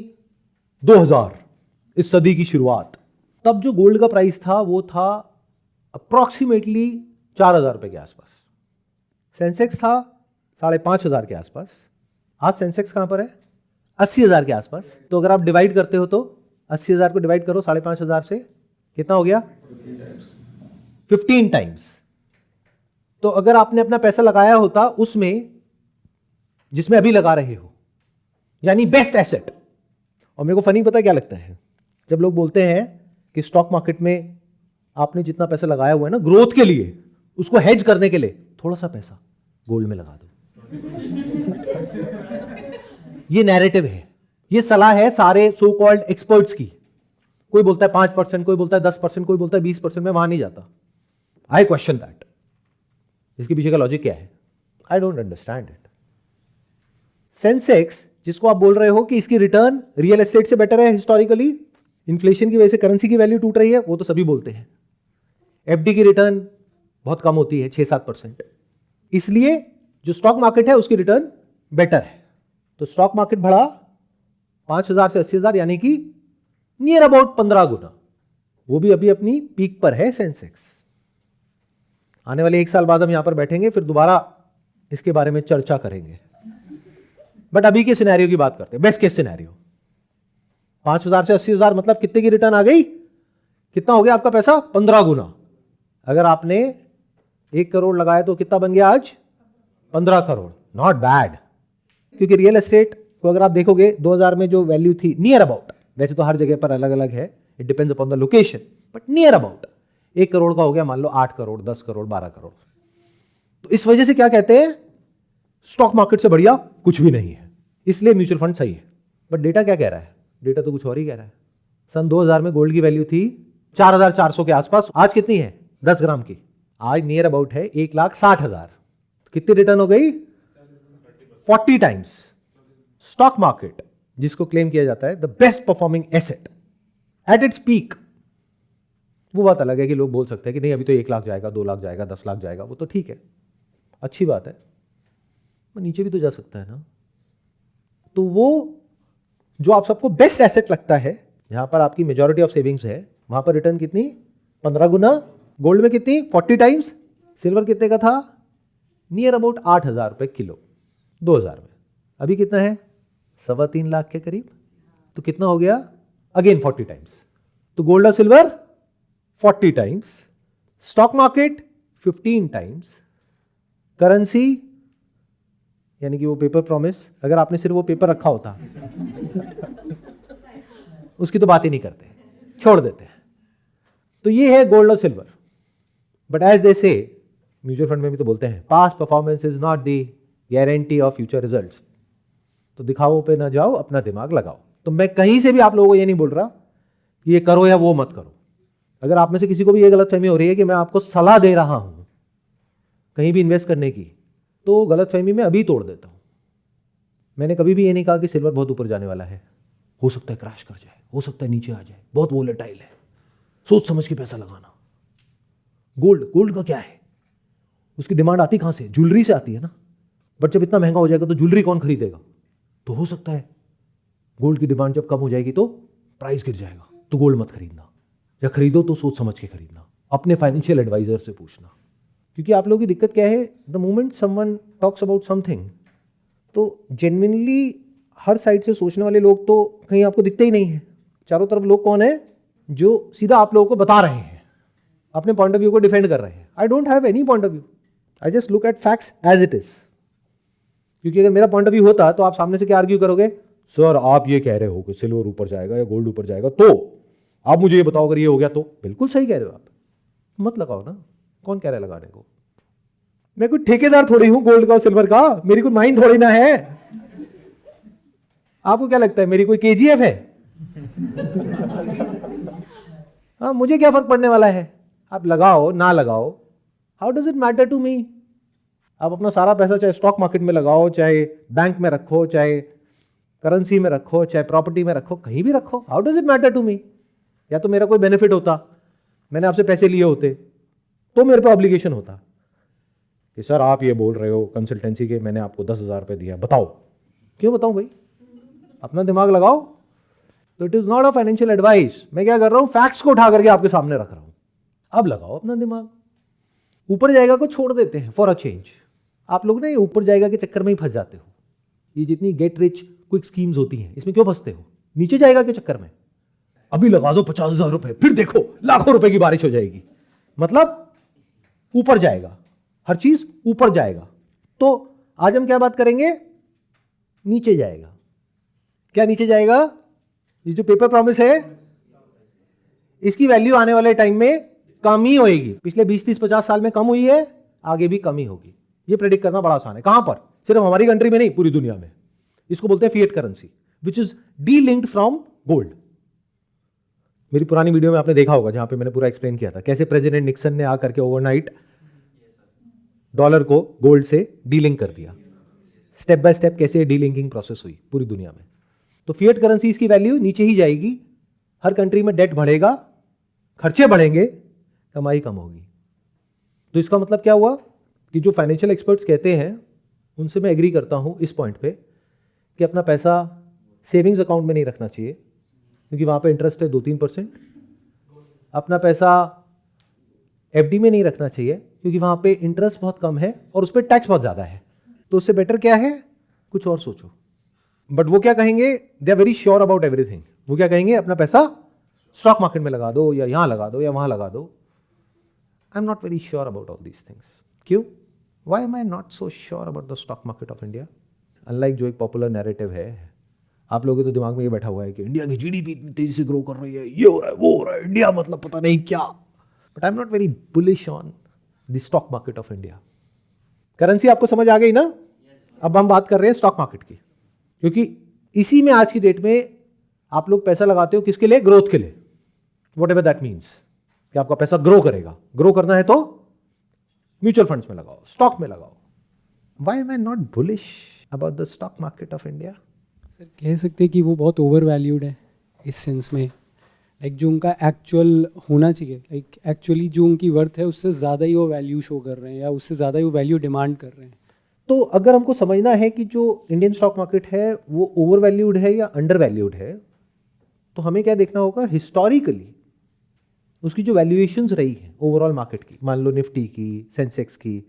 2000, इस सदी की शुरुआत, तब जो गोल्ड का प्राइस था वो था अप्रॉक्सीमेटली 4000 रुपए के आसपास। सेंसेक्स था 5500 के आसपास। आज सेंसेक्स कहां पर है? 80,000 के आसपास। तो अगर आप डिवाइड करते हो तो 80,000 को डिवाइड करो 5500 से, कितना हो गया? 15 टाइम्स। तो अगर आपने अपना पैसा लगाया होता उसमें जिसमें अभी लगा रहे हो, यानी बेस्ट एसेट। और मेरे को फनी पता क्या लगता है, जब लोग बोलते हैं कि स्टॉक मार्केट में आपने जितना पैसा लगाया हुआ है ना ग्रोथ के लिए, उसको हेज करने के लिए थोड़ा सा पैसा गोल्ड में लगा दो। ये नैरेटिव है, ये सलाह है सारे सो कॉल्ड एक्सपर्ट्स की। कोई बोलता है 5%, कोई बोलता है 10%, कोई बोलता है 20%। मैं वहां नहीं जाता। आई क्वेश्चन दैट। इसके पीछे का लॉजिक क्या है? I don't understand it. Sensex, जिसको आप बोल रहे हो कि इसकी रिटर्न रियल एस्टेट से बेटर है हिस्टोरिकली, इन्फ्लेशन की वजह से करेंसी की वैल्यू टूट रही है, वो तो सभी बोलते हैं। एफडी की रिटर्न बहुत कम होती है, 6-7%। इसलिए जो स्टॉक मार्केट है उसकी रिटर्न बेटर है। तो स्टॉक मार्केट बढ़ा 5000 से 80,000, यानी कि नियर अबाउट 15 गुना। वो भी अभी अपनी पीक पर है सेंसेक्स। आने वाले 1 साल बाद हम यहां पर बैठेंगे, फिर दोबारा इसके बारे में चर्चा करेंगे। बट अभी के सिनेरियो की बात करते हैं, बेस्ट केस सिनेरियो। 5000 से 80,000 मतलब कितने की रिटर्न आ गई? कितना हो गया आपका पैसा? 15 गुना। अगर आपने 1 करोड़ लगाया तो कितना बन गया आज? 15 करोड़। Not bad. क्योंकि रियल एस्टेट को अगर आप देखोगे 2000 में जो वैल्यू थी नियर अबाउट, वैसे तो हर जगह पर अलग अलग है, it depends upon the location, but near about 1 crore का हो गया मान लो 8 करोड़, 10 करोड़, 12 करोड़। तो इस वजह से क्या कहते हैं, स्टॉक मार्केट से बढ़िया कुछ भी नहीं है, इसलिए म्यूचुअल फंड सही है। बट डेटा क्या कह रहा है? डेटा तो कुछ और ही कह रहा है। सन 2000 में गोल्ड की वैल्यू थी 4400 के आसपास, आज कितनी है? 10 ग्राम की। आज नियर अबाउट है 1,60,000। कितनी रिटर्न हो गई? 40 टाइम्स। स्टॉक मार्केट, जिसको क्लेम किया जाता है the best performing asset at its peak, वो बात अलग है कि लोग बोल सकते हैं कि नहीं अभी तो 1 लाख जाएगा, 2 लाख जाएगा, 10 लाख जाएगा, वो तो ठीक है, अच्छी बात है, पर नीचे भी तो जा सकता है ना। तो वो जो आप सबको बेस्ट एसेट लगता है, जहां पर आपकी मेजॉरिटी ऑफ सेविंग्स है, वहां पर रिटर्न कितनी? 15 गुना। गोल्ड में कितनी? 40 टाइम्स। सिल्वर कितने का था? नियर अबाउट 8,000 रुपए किलो 2000 में। अभी कितना है? 3.25 लाख के करीब। तो कितना हो गया? Again 40 times. तो गोल्ड और silver 40 times, stock market 15 times, currency यानी कि वो पेपर प्रॉमिस, अगर आपने सिर्फ वो पेपर रखा होता उसकी तो बात ही नहीं करते, छोड़ देते हैं। तो ये है गोल्ड और सिल्वर। बट एज दे से, म्यूचुअल फंड में भी तो बोलते हैं, past performance is not the guarantee of future results. तो दिखावों पे ना जाओ, अपना दिमाग लगाओ। तो मैं कहीं से भी आप लोगों को ये नहीं बोल रहा कि ये करो या वो मत करो। अगर आप में से किसी को भी ये गलतफहमी हो रही है कि मैं आपको सलाह दे रहा हूं कहीं भी इन्वेस्ट करने की, तो गलतफहमी में अभी तोड़ देता हूं। मैंने कभी भी ये नहीं कहा कि सिल्वर बहुत ऊपर जाने वाला है। हो सकता है क्रैश कर जाए, हो सकता है नीचे आ जाए, बहुत वोलेटाइल है, सोच समझ के पैसा लगाना। गोल्ड का क्या है? उसकी डिमांड आती कहां से? ज्वेलरी से आती है ना। बट जब इतना महंगा हो जाएगा तो ज्वेलरी कौन खरीदेगा? तो हो सकता है गोल्ड की डिमांड जब कम हो जाएगी तो प्राइस गिर जाएगा, तो गोल्ड मत खरीदना, या खरीदो तो सोच समझ के खरीदना, अपने फाइनेंशियल एडवाइजर से पूछना। क्योंकि आप लोगों की दिक्कत क्या है, the moment someone talks about something, तो जेन्युइनली हर साइड से सोचने वाले लोग तो कहीं आपको दिखते ही नहीं है। चारों तरफ लोग कौन है? जो सीधा आप लोगों को बता रहे हैं, अपने पॉइंट ऑफ व्यू को डिफेंड कर रहे हैं। I don't have any point of view, I just look at facts as it is. क्योंकि अगर मेरा पॉइंट ऑफ व्यू होता तो आप सामने से क्या आर्ग्यू करोगे? सर आप ये कह रहे हो कि सिल्वर ऊपर जाएगा या गोल्ड ऊपर जाएगा, तो आप मुझे ये बताओ अगर ये हो गया तो। बिल्कुल सही कह रहे हो आप, मत लगाओ ना। कौन कह रहा है लगाने को? मैं कोई ठेकेदार थोड़ी हूं गोल्ड का और सिल्वर का, मेरी कोई माइन थोड़ी ना है। आपको क्या लगता है मेरी कोई केजीएफ है? हाँ, मुझे क्या फर्क पड़ने वाला है? आप लगाओ ना लगाओ, how does it matter to me? आप अपना सारा पैसा चाहे स्टॉक मार्केट में लगाओ, चाहे बैंक में रखो, चाहे करेंसी में रखो, चाहे प्रॉपर्टी में रखो, कहीं भी रखो, how does it matter to me? या तो मेरा कोई बेनिफिट होता, मैंने आपसे पैसे लिए होते तो मेरे पे ऑब्लिगेशन होता कि सर आप ये बोल रहे हो कंसल्टेंसी के, मैंने आपको 10,000 रुपये दिया, बताओ। क्यों बताऊं भाई? अपना दिमाग लगाओ। तो it is not a financial advice. मैं क्या कर रहा हूं? फैक्ट्स को उठा करके आपके सामने रख रहा हूं। अब लगाओ अपना दिमाग। ऊपर जाएगा को छोड़ देते हैं फॉर अ चेंज। आप लोग ना ये ऊपर जाएगा के चक्कर में ही फंस जाते हो। ये जितनी गेट रिच क्विक स्कीम्स होती हैं, इसमें क्यों फंसते हो? नीचे जाएगा के चक्कर में अभी लगा दो 50,000 रुपए, फिर देखो लाखों रुपए की बारिश हो जाएगी। मतलब ऊपर जाएगा, हर चीज ऊपर जाएगा। तो आज हम क्या बात करेंगे? नीचे जाएगा। क्या नीचे जाएगा? ये जो पेपर प्रॉमिस है, इसकी वैल्यू आने वाले टाइम में कम ही होएगी। पिछले 20, 30, 50 साल में कम हुई है, आगे भी कम ही होगी। ये प्रेडिक्ट करना बड़ा आसान है। कहां पर? सिर्फ हमारी कंट्री में नहीं, पूरी दुनिया में। इसको बोलते हैं fiat currency, which is D-linked from gold. मेरी पुरानी वीडियो में आपने देखा होगा जहां पे मैंने पूरा एक्सप्लेन किया था कैसे प्रेसिडेंट निक्सन ने आकर के ओवरनाइट डॉलर को गोल्ड से डीलिंक कर दिया। स्टेप बाय स्टेप कैसे डीलिंकिंग प्रोसेस हुई पूरी दुनिया में। तो फिएट करेंसी इसकी वैल्यू नीचे ही जाएगी। हर कंट्री में डेट बढ़ेगा, खर्चे बढ़ेंगे, कमाई कम होगी। तो इसका मतलब क्या हुआ कि जो फाइनेंशियल एक्सपर्ट्स कहते हैं उनसे मैं एग्री करता हूं इस पॉइंट पे कि अपना पैसा सेविंग्स अकाउंट में नहीं रखना चाहिए, क्योंकि वहां पे इंटरेस्ट है 2-3%। अपना पैसा एफडी में नहीं रखना चाहिए, क्योंकि वहां पे इंटरेस्ट बहुत कम है और उस पर टैक्स बहुत ज्यादा है। तो उससे बेटर क्या है? कुछ और सोचो। बट वो क्या कहेंगे? They are very sure about everything. वो क्या कहेंगे? अपना पैसा स्टॉक मार्केट में लगा दो, या यहां लगा दो, या वहां लगा दो। I am not very sure about all these things. क्यों? Why am I not so sure about the stock market of India? Unlike जो एक पॉपुलर नैरेटिव है, आप लोगों के तो दिमाग में ये बैठा हुआ है कि इंडिया की जीडीपी इतनी तेजी से ग्रो कर रही है, ये हो रहा है, वो हो रहा है, इंडिया मतलब पता नहीं क्या। But I am not very bullish on the stock market of India. Currency आपको समझ आ गई ना? अब हम बात कर रहे हैं स्टॉक मार्केट की, क्योंकि इसी में आज की डेट में आप लोग पैसा लगाते हो। किसके लिए? ग्रोथ के लिए। वॉट एवर दैट मीन्स कि आपका पैसा ग्रो करेगा। ग्रो करना है तो म्यूचुअल फंड्स में लगाओ, स्टॉक में लगाओ। Why am I not bullish about the stock market of India? Sir कह सकते हैं कि वो बहुत ओवर वैल्यूड है इस सेंस में, लाइक जो उनका एक्चुअल होना चाहिए, लाइक एक्चुअली जो उनकी वर्थ है उससे ज़्यादा ही वो वैल्यू शो कर रहे हैं, या उससे ज़्यादा ही वो वैल्यू डिमांड कर रहे हैं। तो अगर हमको समझना है कि जो इंडियन स्टॉक मार्केट है वो ओवर वैल्यूड है या अंडर वैल्यूड है, तो हमें क्या देखना होगा? हिस्टोरिकली उसकी जो वैल्यूएशंस रही है ओवरऑल मार्केट की, मान लो निफ्टी की, सेंसेक्स की,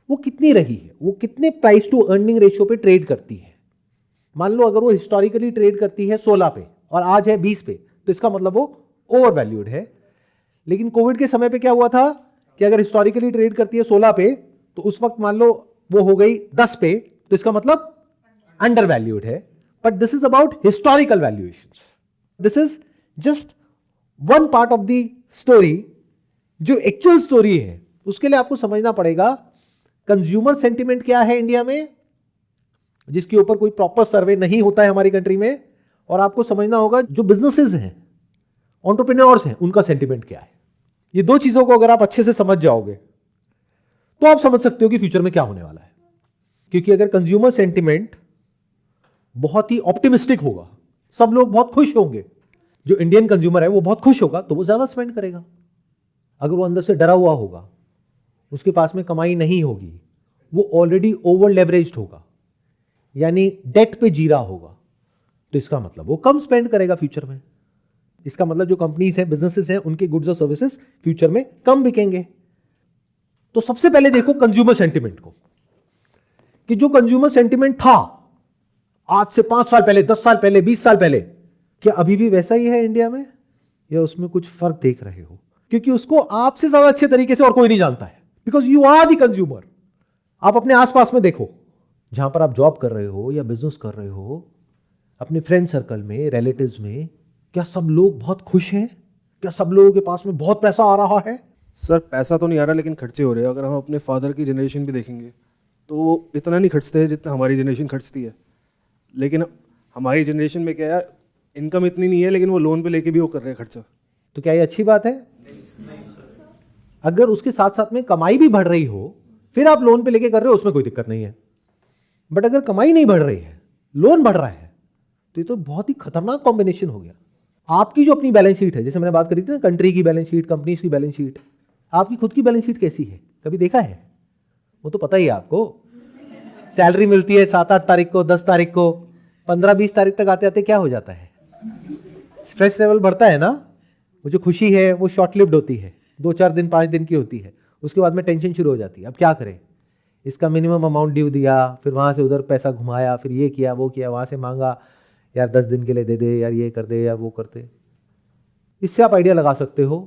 वो कितनी रही है, वो कितने प्राइस टू अर्निंग रेशियो पे ट्रेड करती है। मान लो अगर वो हिस्टोरिकली ट्रेड करती है 16 पे और आज है 20 पे, तो इसका मतलब वो ओवर वैल्यूड है। लेकिन कोविड के समय पे क्या हुआ था कि अगर हिस्टोरिकली ट्रेड करती है 16 पे, तो उस वक्त मान लो वो हो गई 10 पे, तो इसका मतलब अंडर वैल्यूड है। But this is about historical valuations. This is just one part of the story. जो एक्चुअल स्टोरी है उसके लिए आपको समझना पड़ेगा कंज्यूमर सेंटिमेंट क्या है इंडिया में, जिसके ऊपर कोई प्रॉपर सर्वे नहीं होता है हमारी कंट्री में। और आपको समझना होगा जो बिजनेसेस हैं, एंटरप्रेन्योर्स हैं, उनका सेंटिमेंट क्या है। ये दो चीजों को अगर आप अच्छे से समझ जाओगे तो आप समझ सकते हो कि फ्यूचर में क्या होने वाला है। क्योंकि अगर कंज्यूमर सेंटिमेंट बहुत ही ऑप्टिमिस्टिक होगा, सब लोग बहुत खुश होंगे, जो इंडियन कंज्यूमर है वो बहुत खुश होगा, तो वो ज्यादा स्पेंड करेगा। अगर वो अंदर से डरा हुआ होगा, उसके पास में कमाई नहीं होगी, वो ऑलरेडी ओवर लेवरेज्ड होगा, यानी डेट पे जी रहा होगा, तो इसका मतलब वो कम स्पेंड करेगा फ्यूचर में। इसका मतलब जो कंपनीज हैं, बिजनेसेस हैं, उनके गुड्स और सर्विसेज फ्यूचर में कम बिकेंगे। तो सबसे पहले देखो कंज्यूमर सेंटिमेंट को, कि जो कंज्यूमर सेंटिमेंट था आज से 5 साल पहले, 10 साल पहले, 20 साल पहले, क्या अभी भी वैसा ही है इंडिया में, या उसमें कुछ फर्क देख रहे हो? क्योंकि उसको आपसे ज्यादा अच्छे तरीके से और कोई नहीं जानता है, because you are the consumer. आप अपने आसपास में देखो, जहां पर आप जॉब कर रहे हो या बिजनेस कर रहे हो, अपने फ्रेंड सर्कल में, रिलेटिव्स में, क्या सब लोग बहुत खुश हैं? क्या सब लोगों के पास में बहुत पैसा आ रहा है? सर पैसा तो नहीं आ रहा लेकिन खर्चे हो रहे हैं। अगर हम अपने फादर की जनरेशन भी देखेंगे तो वो इतना नहीं खर्चते हैं जितना हमारी जनरेशन खर्चती है। लेकिन हमारी जनरेशन में क्या है, इनकम इतनी नहीं है लेकिन वो लोन पे लेके भी वो कर रहे हैं खर्चा। तो क्या ये अच्छी बात है? अगर उसके साथ साथ में कमाई भी बढ़ रही हो, फिर आप लोन पे लेके कर रहे हो, उसमें कोई दिक्कत नहीं है। बट अगर कमाई नहीं बढ़ रही है, लोन बढ़ रहा है, तो ये तो बहुत ही खतरनाक कॉम्बिनेशन हो गया। आपकी जो अपनी बैलेंस शीट है, जैसे मैंने बात करी थी ना, कंट्री की बैलेंस शीट, कंपनीज की बैलेंस शीट, आपकी खुद की बैलेंस शीट कैसी है? कभी देखा है? वो तो पता ही है आपको। सैलरी मिलती है 7-8 तारीख को, 10 तारीख को, 15-20 तारीख तक आते आते क्या हो जाता है? स्ट्रेस लेवल बढ़ता है ना। वो जो खुशी है वो शॉर्ट लिव्ड होती है, 2-4 दिन 5 दिन की होती है, उसके बाद में टेंशन शुरू हो जाती है। अब क्या करें, इसका मिनिमम अमाउंट ड्यू दिया, फिर वहाँ से उधर पैसा घुमाया, फिर ये किया वो किया, वहाँ से मांगा, यार 10 दिन के लिए दे दे, यार ये कर दे, यार वो कर दे। इससे आप आइडिया लगा सकते हो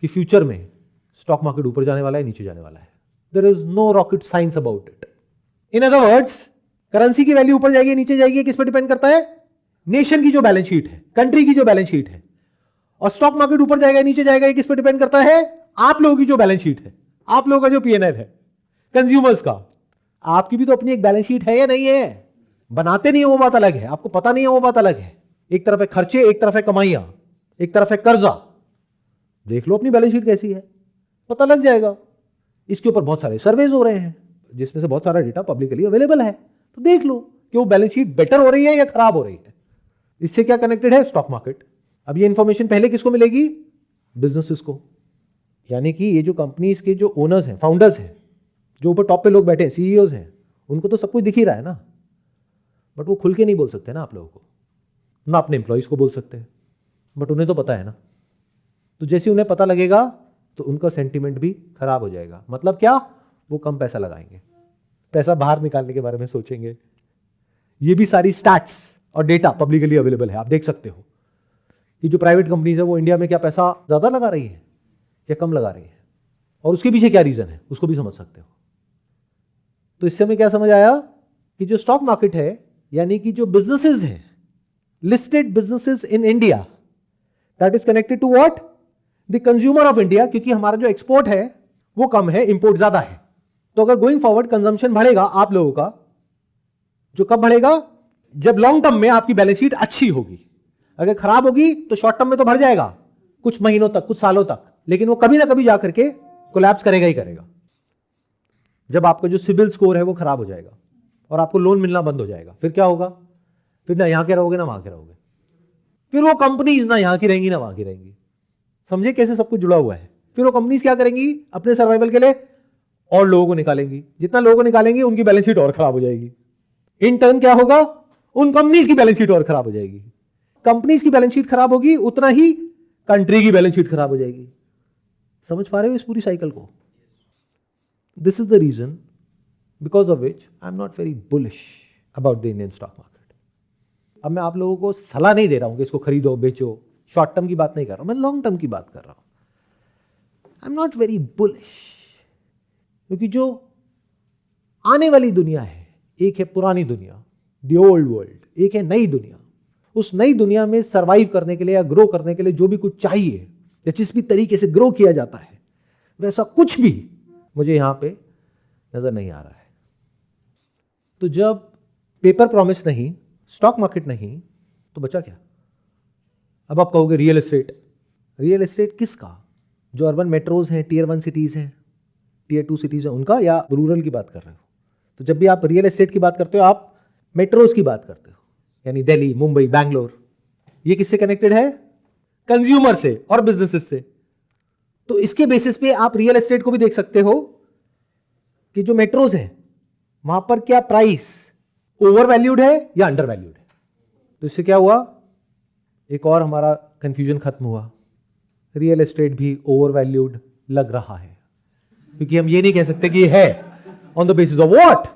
कि फ्यूचर में स्टॉक मार्केट ऊपर जाने वाला है, नीचे जाने वाला है। There is no rocket science about it. In other words, currency की वैल्यू ऊपर जाएगी नीचे जाएगी, किस पर डिपेंड करता है? नेशन की जो बैलेंस शीट है, कंट्री की जो बैलेंस शीट है। और स्टॉक मार्केट ऊपर जाएगा नीचे जाएगा, ये किस पर डिपेंड करता है? आप लोगों की जो बैलेंस शीट है, आप लोगों का जो पीएनएल है, कंज्यूमर्स का। आपकी भी तो अपनी एक बैलेंस शीट है या नहीं है? बनाते नहीं है वो बात अलग है, आपको पता नहीं है वो बात अलग है। एक तरफ है खर्चे, एक तरफ है कमाइयां, एक तरफ है कर्जा। देख लो अपनी बैलेंस शीट कैसी है, पता लग जाएगा। इसके ऊपर बहुत सारे सर्वेज हो रहे हैं, जिसमें से बहुत सारा डेटा पब्लिकली अवेलेबल है, तो देख लो कि वो बैलेंस शीट बेटर हो रही है या खराब हो रही है। इससे क्या कनेक्टेड है? Stock market. अब ये इंफॉर्मेशन पहले किसको मिलेगी? बिजनेसेस को। यानी कि ये जो कंपनीज के जो ओनर्स हैं, फाउंडर्स हैं, जो ऊपर टॉप पे लोग बैठे हैं, सीईओज हैं, उनको तो सब कुछ दिख ही रहा है ना। बट वो खुल के नहीं बोल सकते ना आप लोगों को, ना अपने एम्प्लॉइज को बोल सकते हैं, बट उन्हें तो पता है ना। तो जैसे उन्हें पता लगेगा तो उनका सेंटिमेंट भी खराब हो जाएगा। मतलब क्या? वो कम पैसा लगाएंगे, पैसा बाहर निकालने के बारे में सोचेंगे। ये भी सारी स्टैट्स और डेटा पब्लिकली अवेलेबल है, आप देख सकते हो कि जो प्राइवेट कंपनीज है वो इंडिया में क्या पैसा ज्यादा लगा रही है या कम लगा रही है, और उसके पीछे क्या रीजन है, उसको भी समझ सकते हो। तो इससे हमें क्या समझ आया कि जो स्टॉक मार्केट है, यानी कि जो बिजनेसेस हैं, listed businesses in India, that is connected to what? The consumer of India. क्योंकि हमारा जो एक्सपोर्ट है वो कम है, इंपोर्ट ज्यादा है। तो अगर गोइंग फॉरवर्ड कंजम्पशन बढ़ेगा आप लोगों का, जो कब बढ़ेगा? जब लॉन्ग टर्म में आपकी बैलेंस शीट अच्छी होगी। अगर खराब होगी तो शॉर्ट टर्म में तो बढ़ जाएगा कुछ महीनों तक, कुछ सालों तक, लेकिन वो कभी ना कभी जाकर के कोलैप्स करेगा ही करेगा। जब आपका जो सिबिल स्कोर है वो खराब हो जाएगा और आपको लोन मिलना बंद हो जाएगा, फिर क्या होगा? फिर ना यहां के रहोगे ना वहां के रहोगे। फिर वो कंपनीज ना यहां की रहेंगी ना वहां की रहेंगी। समझे कैसे सब कुछ जुड़ा हुआ है? फिर वो कंपनीज क्या करेंगी? अपने सर्वाइवल के लिए और लोगों को निकालेंगी। जितना लोगों को निकालेंगी उनकी बैलेंस शीट और खराब हो जाएगी। इन टर्न क्या होगा? उन कंपनीज की बैलेंस शीट और खराब हो जाएगी। कंपनीज की बैलेंस शीट खराब होगी, उतना ही कंट्री की बैलेंस शीट खराब हो जाएगी। समझ पा रहे हो इस पूरी साइकिल को? This is the reason because of which I'm not very bullish about the Indian stock market. अब मैं आप लोगों को सलाह नहीं दे रहा हूं कि इसको खरीदो बेचो, शॉर्ट टर्म की बात नहीं कर रहा हूं, मैं लॉन्ग टर्म की बात कर रहा हूं। आई एम नॉट वेरी बुलिश, क्योंकि जो आने वाली दुनिया है, एक है पुरानी दुनिया, द ओल्ड वर्ल्ड, एक है नई दुनिया। उस नई दुनिया में सरवाइव करने के लिए या ग्रो करने के लिए जो भी कुछ चाहिए, या जिस भी तरीके से ग्रो किया जाता है, वैसा कुछ भी मुझे यहां पे नजर नहीं आ रहा है। तो जब पेपर प्रॉमिस नहीं, स्टॉक मार्केट नहीं, तो बचा क्या? अब आप कहोगे रियल एस्टेट। रियल एस्टेट किसका? जो अर्बन मेट्रोज हैं, टीयर 1 सिटीज हैं, टीयर 2 सिटीज हैं, उनका, या रूरल की बात कर रहे हो? तो जब भी आप रियल एस्टेट की बात करते हो, आप मेट्रोज की बात करते हो, यानी दिल्ली, मुंबई, बैंगलोर। ये किससे कनेक्टेड है? कंज्यूमर से और बिजनेसेस से। तो इसके बेसिस पे आप रियल एस्टेट को भी देख सकते हो कि जो मेट्रोज है वहां पर क्या प्राइस ओवर वैल्यूड है या अंडर वैल्यूड है। तो इससे क्या हुआ? एक और हमारा कंफ्यूजन खत्म हुआ। रियल एस्टेट भी ओवर वैल्यूड लग रहा है, क्योंकि हम ये नहीं कह सकते कि ये है on the basis of what.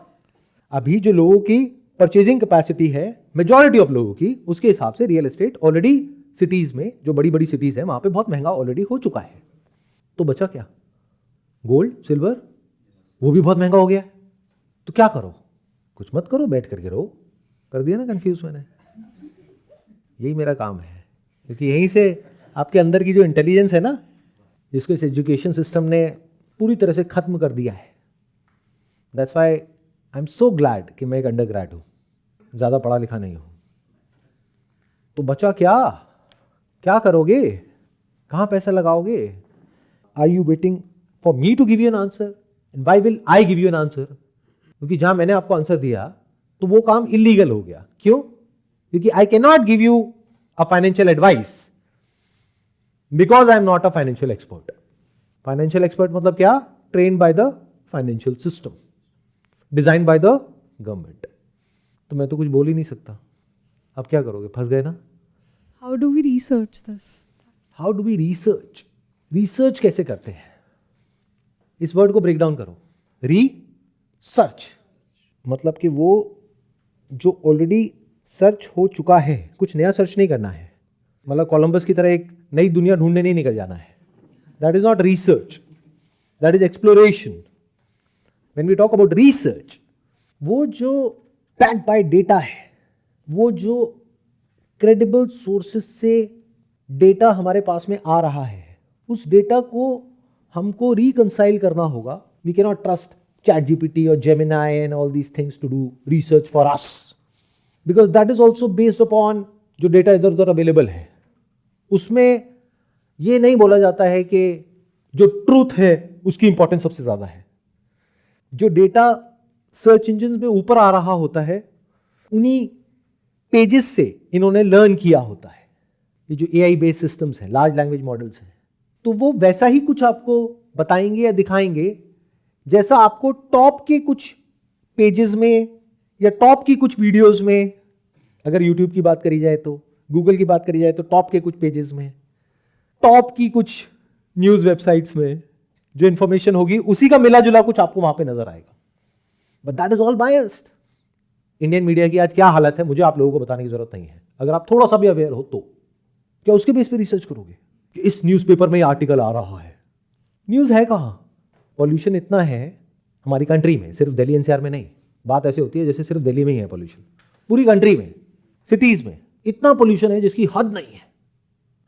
अभी जो लोगों की परचेजिंग कैपेसिटी है, मेजॉरिटी ऑफ लोगों की, उसके हिसाब से रियल एस्टेट ऑलरेडी सिटीज में, जो बड़ी बड़ी सिटीज है, वहां पे बहुत महंगा ऑलरेडी हो चुका है। तो बचा क्या? गोल्ड, सिल्वर, वो भी बहुत महंगा हो गया है। तो क्या करो? कुछ मत करो, बैठ करके रहो। कर दिया ना कंफ्यूज मैंने। यही मेरा काम है, क्योंकि यहीं से आपके अंदर की जो इंटेलिजेंस है ना, जिसको इस एजुकेशन सिस्टम ने पूरी तरह से खत्म कर दिया है। That's why I am so glad कि मैं एक अंडर ग्रेड हूं, ज्यादा पढ़ा लिखा नहीं हूं। तो बचा क्या? क्या करोगे? कहां पैसा लगाओगे? Are you waiting for me to give you an answer? And why will I give you an answer? क्योंकि जहां मैंने आपको आंसर दिया तो वो काम इलीगल हो गया। क्यों? क्योंकि I can not give you a financial advice because I am not a financial expert. Financial expert मतलब क्या? Train by the financial system, design by the government. तो मैं तो कुछ बोल ही नहीं सकता। अब क्या करोगे? फंस गए ना। How do we research this? How do we research? Research कैसे करते हैं? इस वर्ड को ब्रेक डाउन करो। रिसर्च मतलब कि वो जो ऑलरेडी सर्च हो चुका है, कुछ नया सर्च नहीं करना है। मतलब कोलंबस की तरह एक नई दुनिया ढूंढने नहीं निकल जाना है। That is not research, that is exploration. When we talk about research, वो जो पैक्ड बाय डेटा है, वो जो क्रेडिबल सोर्सेस से डेटा हमारे पास में आ रहा है, उस डेटा को हमको रिकंसाइल करना होगा। We can not trust ChatGPT or Gemini and all these things to do research for us, because that is also based upon जो डेटा इधर उधर अवेलेबल है। उसमें ये नहीं बोला जाता है कि जो ट्रूथ है उसकी इंपॉर्टेंस सबसे ज्यादा है। जो डेटा सर्च इंजिन में ऊपर आ रहा होता है, उन्हीं पेजेस से इन्होंने लर्न किया होता है। ये जो AI बेस्ड सिस्टम्स हैं, लार्ज लैंग्वेज मॉडल्स हैं, तो वो वैसा ही कुछ आपको बताएंगे या दिखाएंगे जैसा आपको टॉप के कुछ पेजेस में या टॉप की कुछ वीडियोस में, अगर YouTube की बात करी जाए तो, गूगल की बात करी जाए तो टॉप के कुछ पेजेस में, टॉप की कुछ न्यूज वेबसाइट्स में जो इंफॉर्मेशन होगी, उसी का मिला जुला कुछ आपको वहां पे नजर आएगा। But that is all biased. Indian media की आज क्या हालत है मुझे आप लोगों को बताने की जरूरत नहीं है। अगर आप थोड़ा सा भी अवेयर हो तो क्या उसके बेस पे रिसर्च करोगे कि इस न्यूज़पेपर में आर्टिकल आ रहा है? न्यूज़ है कहां? पॉल्यूशन इतना है हमारी कंट्री में, सिर्फ दिल्ली NCR में नहीं। बात ऐसे होती है जैसे सिर्फ दिल्ली में ही है पॉल्यूशन। पूरी कंट्री में, सिटीज में इतना पॉल्यूशन है जिसकी हद नहीं है।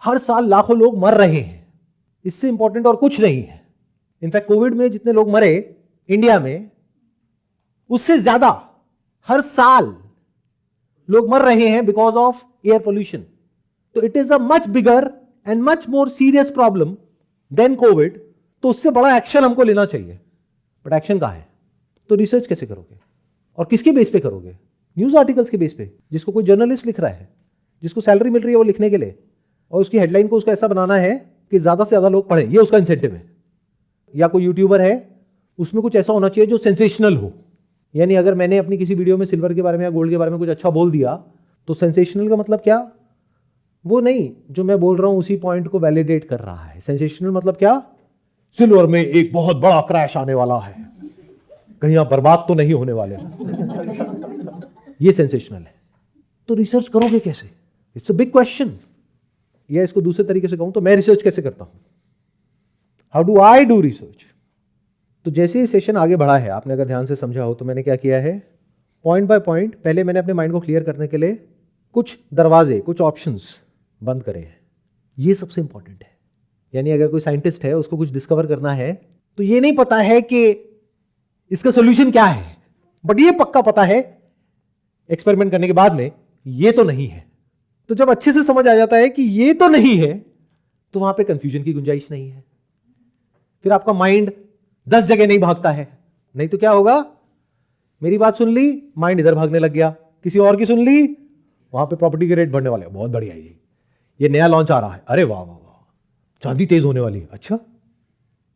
हर साल लाखों लोग मर रहे हैं। इससे इंपॉर्टेंट और कुछ नहीं है। इनफैक्ट कोविड में जितने लोग मरे इंडिया में, उससे ज्यादा हर साल लोग मर रहे हैं बिकॉज ऑफ एयर पॉल्यूशन। तो it is a much bigger and much more serious problem than Covid. तो उससे बड़ा एक्शन हमको लेना चाहिए। बट एक्शन कहां है? तो रिसर्च कैसे करोगे और किसके बेस पे करोगे? न्यूज आर्टिकल्स के बेस पे, जिसको कोई जर्नलिस्ट लिख रहा है, जिसको सैलरी मिल रही है वो लिखने के लिए, और उसकी हेडलाइन को उसको ऐसा बनाना है कि ज्यादा से ज्यादा लोग पढ़ें, ये उसका इंसेंटिव है। या कोई यूट्यूबर है, उसमें कुछ ऐसा होना चाहिए जो सेंसेशनल हो। यानी अगर मैंने अपनी किसी वीडियो में सिल्वर के बारे में या गोल्ड के बारे में कुछ अच्छा बोल दिया, तो सेंसेशनल का मतलब क्या? वो नहीं, जो मैं बोल रहा हूं उसी पॉइंट को वैलिडेट कर रहा है। सेंसेशनल मतलब क्या? सिल्वर में एक बहुत बड़ा क्रैश आने वाला है, कहीं आप बर्बाद तो नहीं होने वाले। ये सेंसेशनल है। तो रिसर्च करोगे कैसे? It's a big question. या इसको दूसरे तरीके से कहूं तो मैं रिसर्च कैसे करता हूं? How do I do research? तो जैसे ही सेशन आगे बढ़ा है, आपने अगर ध्यान से समझा हो तो मैंने क्या किया है, पॉइंट बाय पॉइंट पहले मैंने अपने माइंड को क्लियर करने के लिए कुछ दरवाजे, कुछ ऑप्शंस बंद करे हैं। ये सबसे इंपॉर्टेंट है। यानी अगर कोई साइंटिस्ट है, उसको कुछ डिस्कवर करना है, तो ये नहीं पता है कि इसका सोल्यूशन क्या है, बट ये पक्का पता है एक्सपेरिमेंट करने के बाद में ये तो नहीं है। तो जब अच्छे से समझ आ जाता है कि ये तो नहीं है, तो वहां पे कंफ्यूजन की गुंजाइश नहीं है। फिर आपका माइंड 10 जगह नहीं भागता है। नहीं तो क्या होगा, मेरी बात सुन ली, माइंड इधर भागने लग गया, किसी और की सुन ली, वहां पे प्रॉपर्टी के रेट बढ़ने वाले, बहुत बढ़िया है जी, ये नया लॉन्च आ रहा है, अरे वाह वाह वाह, चांदी तेज होने वाली है, अच्छा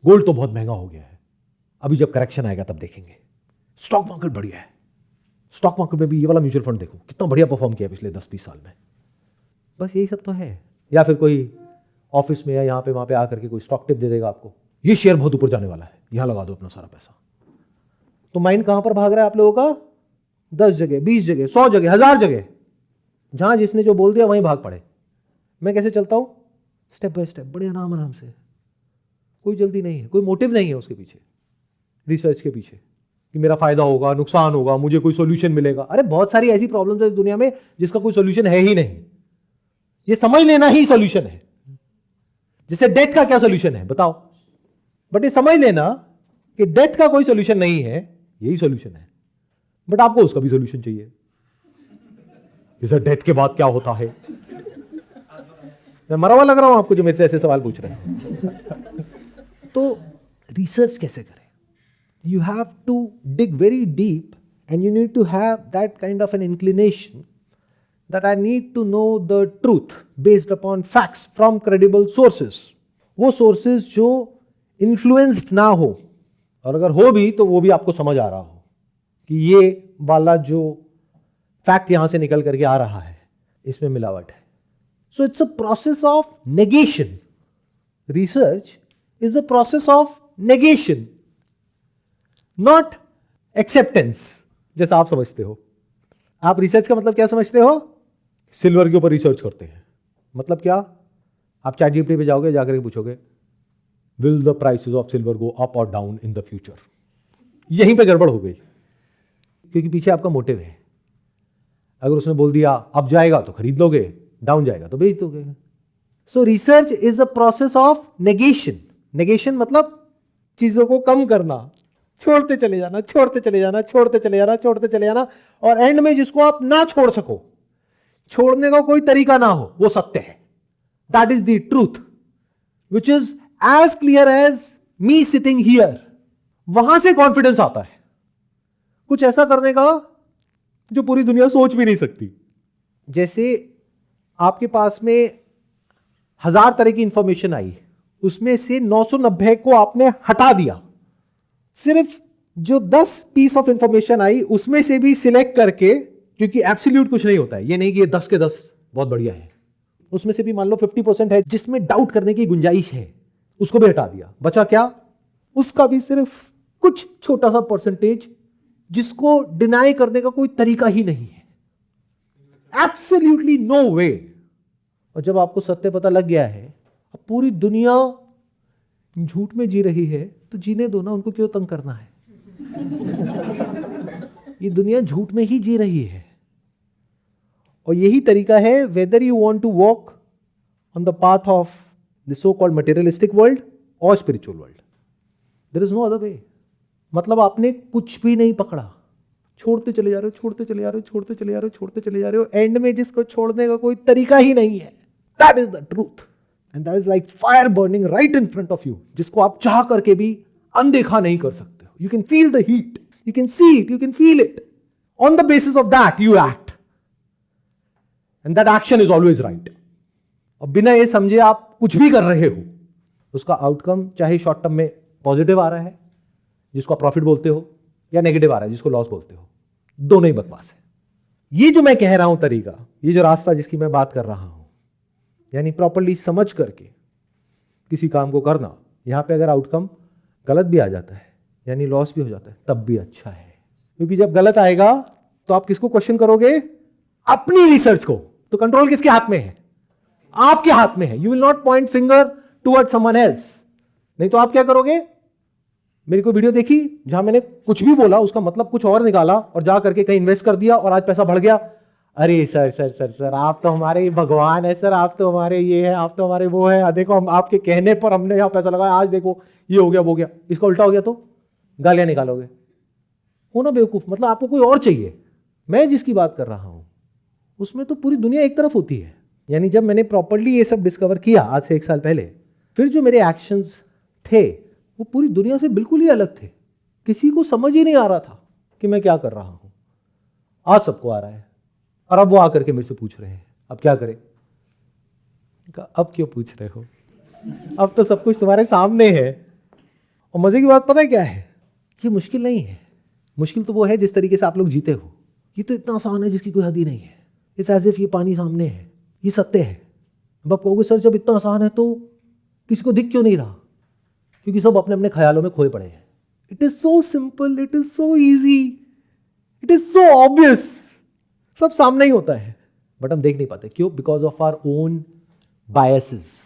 गोल्ड तो बहुत महंगा हो गया है, अभी जब करेक्शन आएगा तब देखेंगे, स्टॉक मार्केट बढ़िया है, स्टॉक मार्केट में भी ये वाला म्यूचुअल फंड देखो कितना बढ़िया परफॉर्म किया पिछले 10-20 साल में। बस यही सब तो है। या फिर कोई ऑफिस में या यहां पे वहां पे आकर के कोई स्टॉक टिप दे देगा आपको, ये शेयर बहुत ऊपर जाने वाला है, यहां लगा दो अपना सारा पैसा। तो माइंड कहां पर भाग रहा है आप लोगों का? 10 जगह, 20 जगह, 100 जगह, 1000 जगह, जहां जिसने जो बोल दिया वहीं भाग पड़े। मैं कैसे चलता हूं? स्टेप बाय स्टेप, बड़े आराम से, कोई जल्दी नहीं है, कोई मोटिव नहीं है उसके पीछे, रिसर्च के पीछे कि मेरा फायदा होगा, नुकसान होगा, मुझे कोई सोल्यूशन मिलेगा। अरे बहुत सारी ऐसी प्रॉब्लम्स है इस दुनिया में जिसका कोई सोल्यूशन है ही नहीं, ये समझ लेना ही सोल्यूशन है। जैसे डेथ का क्या सोल्यूशन है बताओ, बट ये समझ लेना कि डेथ का कोई सोल्यूशन नहीं है, यही सोल्यूशन है, बट आपको उसका भी सोल्यूशन चाहिए। जैसे डेथ के बाद क्या होता है, मैं मरा हुआ लग रहा हूं आपको जो मेरे से ऐसे सवाल पूछ रहे हैं। तो रिसर्च कैसे करें? You have to dig very deep and you need to have that kind of an inclination that I need to know the truth based upon facts from credible sources. वो sources जो influenced ना हो, और अगर हो भी तो वो भी आपको समझ आ रहा हो कि ये वाला जो फैक्ट यहां से निकल करके आ रहा है इसमें मिलावट है। So it's a process of negation. Research is a process of negation, not acceptance, जैसा आप समझते हो। आप रिसर्च का मतलब क्या समझते हो? सिल्वर के ऊपर रिसर्च करते हैं, मतलब क्या? आप चैट जीपीटी पे जाओगे, जाकर के पूछोगे will the prices of silver go up और डाउन इन द फ्यूचर, यहीं पे गड़बड़ हो गई, क्योंकि पीछे आपका मोटिव है। अगर उसने बोल दिया अप जाएगा तो खरीद लोगे, डाउन जाएगा तो बेच दोगे। सो research is a process of negation. Negation मतलब चीजों को कम करना, छोड़ते चले जाना, छोड़ते चले जाना, छोड़ते चले जाना, छोड़ते चले जाना, और एंड में जिसको आप ना छोड़ सको, छोड़ने का कोई तरीका ना हो, वो सत्य है। That is the truth which is as clear as me sitting here. वहां से कॉन्फिडेंस आता है कुछ ऐसा करने का जो पूरी दुनिया सोच भी नहीं सकती। जैसे आपके पास में 1000 तरह की इंफॉर्मेशन आई, उसमें से 990 को आपने हटा दिया, सिर्फ जो 10 पीस ऑफ इंफॉर्मेशन आई उसमें से भी सिलेक्ट करके, क्योंकि एब्सोल्यूट कुछ नहीं होता है, ये नहीं कि ये 10 के 10 बहुत बढ़िया है, उसमें से भी मान लो 50% है जिसमें डाउट करने की गुंजाइश है, उसको भी हटा दिया, बचा क्या? उसका भी सिर्फ कुछ छोटा सा परसेंटेज जिसको डिनाई करने का कोई तरीका ही नहीं है, एब्सोल्युटली नो वे। और जब आपको सत्य पता लग गया है, अब पूरी दुनिया झूठ में जी रही है तो जीने दो ना, उनको क्यों तंग करना है? ये दुनिया झूठ में ही जी रही है। और यही तरीका है whether you want to walk on the path of the so called materialistic world और spiritual world, there is no other way. मतलब आपने कुछ भी नहीं पकड़ा, छोड़ते चले जा रहे हो, छोड़ते चले जा रहे हो, छोड़ते चले जा रहे हो, छोड़ते चले जा रहे हो, एंड में जिसको छोड़ने का कोई तरीका ही नहीं है, that is the truth. And that is like fire burning right in front of you, जिसको आप चाह करके भी अनदेखा नहीं कर सकते हो। You can feel the heat, you can see it, you can feel it. On the basis of that, you act. And that action is always right. और बिना ये समझे आप कुछ भी कर रहे हो, उसका आउटकम चाहे शॉर्ट टर्म में पॉजिटिव आ रहा है, जिसको आप प्रॉफिट बोलते हो, या नेगेटिव आ रहा है, जिसको लॉस बोलते हो, दोनों ही बकवास है। ये जो मैं कह रहा हूं तरीका, ये जो रास्ता जिसकी मैं बात कर रहा हूं, यानी प्रॉपर्ली समझ करके किसी काम को करना, यहां पे अगर आउटकम गलत भी आ जाता है, यानी लॉस भी हो जाता है, तब भी अच्छा है। क्योंकि जब गलत आएगा तो आप किसको क्वेश्चन करोगे? अपनी रिसर्च को, तो कंट्रोल किसके हाथ में है? आपके हाथ में है. You will not point finger toward someone else. नहीं तो आप क्या करोगे? मेरी कोई वीडियो देखी जहां मैंने कुछ भी बोला, उसका मतलब कुछ और निकाला और जा करके कहीं इन्वेस्ट कर दिया और आज पैसा बढ़ गया. अरे सर सर सर सर आप तो हमारे भगवान है सर, आप तो हमारे ये है, आप तो हमारे वो है, देखो हम आपके कहने पर हमने यहाँ पैसा लगाया, आज देखो ये हो गया वो गया. इसका उल्टा हो गया तो गालियां निकालोगे. हो ना बेवकूफ. मतलब आपको कोई और चाहिए. मैं जिसकी बात कर रहा हूं उसमें तो पूरी दुनिया एक तरफ होती है. यानी जब मैंने प्रॉपर्ली ये सब डिस्कवर किया आज से 1 साल पहले, फिर जो मेरे एक्शंस थे वो पूरी दुनिया से बिल्कुल ही अलग थे. किसी को समझ ही नहीं आ रहा था कि मैं क्या कर रहा हूं. आज सबको आ रहा है. और अब वो आकर के मेरे से पूछ रहे हैं अब क्या करें. अब क्यों पूछ रहे हो? अब तो सब कुछ तुम्हारे सामने है. और मजे की बात पता है क्या है? ये मुश्किल नहीं है. मुश्किल तो वो है जिस तरीके से आप लोग जीते हो. ये तो इतना आसान है जिसकी कोई हद ही नहीं है. इट्स एज इफ ये पानी सामने है, ये सत्य है. अब आप कहोगे सर जब इतना आसान है तो किसी को दिख क्यों नहीं रहा? क्योंकि सब अपने अपने ख्यालों में खोए पड़े हैं. It is so simple, it is so easy, it is so obvious. सब सामने ही होता है बट हम देख नहीं पाते. क्यों? Because of our own biases,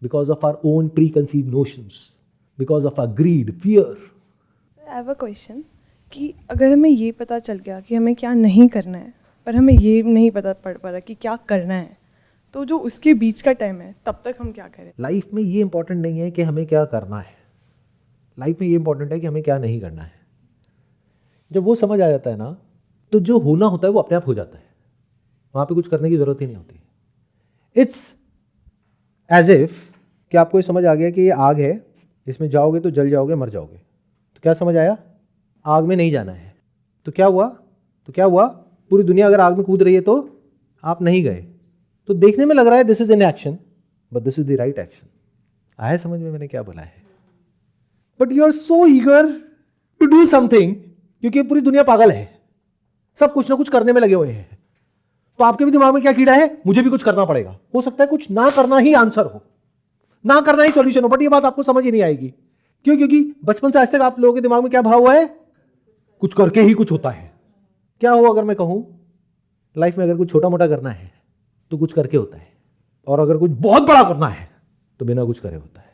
because of our own pre conceive notions, because of our greed, fear. I have a question कि अगर हमें ये पता चल गया कि हमें क्या नहीं करना है, पर हमें ये नहीं पता पड़ पा रहा कि क्या करना है, तो जो उसके बीच का टाइम है तब तक हम क्या करें? लाइफ में ये इंपॉर्टेंट नहीं है कि हमें क्या करना है. लाइफ में ये इंपॉर्टेंट है कि हमें क्या नहीं करना है. जब वो समझ आ जाता है ना, तो जो होना होता है वो अपने आप हो जाता है. वहां पे कुछ करने की जरूरत ही नहीं होती. इट्स एज इफ कि आपको ये समझ आ गया कि ये आग है, इसमें जाओगे तो जल जाओगे, मर जाओगे. तो क्या समझ आया? आग में नहीं जाना है. तो क्या हुआ? पूरी दुनिया अगर आग में कूद रही है तो आप नहीं गए. तो देखने में लग रहा है this is an action, but this is the right action. आया समझ में मैंने क्या बोला है? But you are so eager to do something, क्योंकि पूरी दुनिया पागल है. सब कुछ ना कुछ करने में लगे हुए हैं. तो आपके भी दिमाग में क्या कीड़ा है? मुझे भी कुछ करना पड़ेगा. हो सकता है कुछ ना करना ही आंसर हो, ना करना ही सॉल्यूशन हो. बट ये बात आपको समझ ही नहीं आएगी. क्यों? क्योंकि बचपन से आज तक आप लोगों के दिमाग में क्या भरा हुआ है? कुछ करके ही कुछ होता है. क्या हो अगर मैं कहूं लाइफ में अगर कुछ छोटा मोटा करना है तो कुछ करके होता है, और अगर कुछ बहुत बड़ा करना है तो बिना कुछ करे होता है.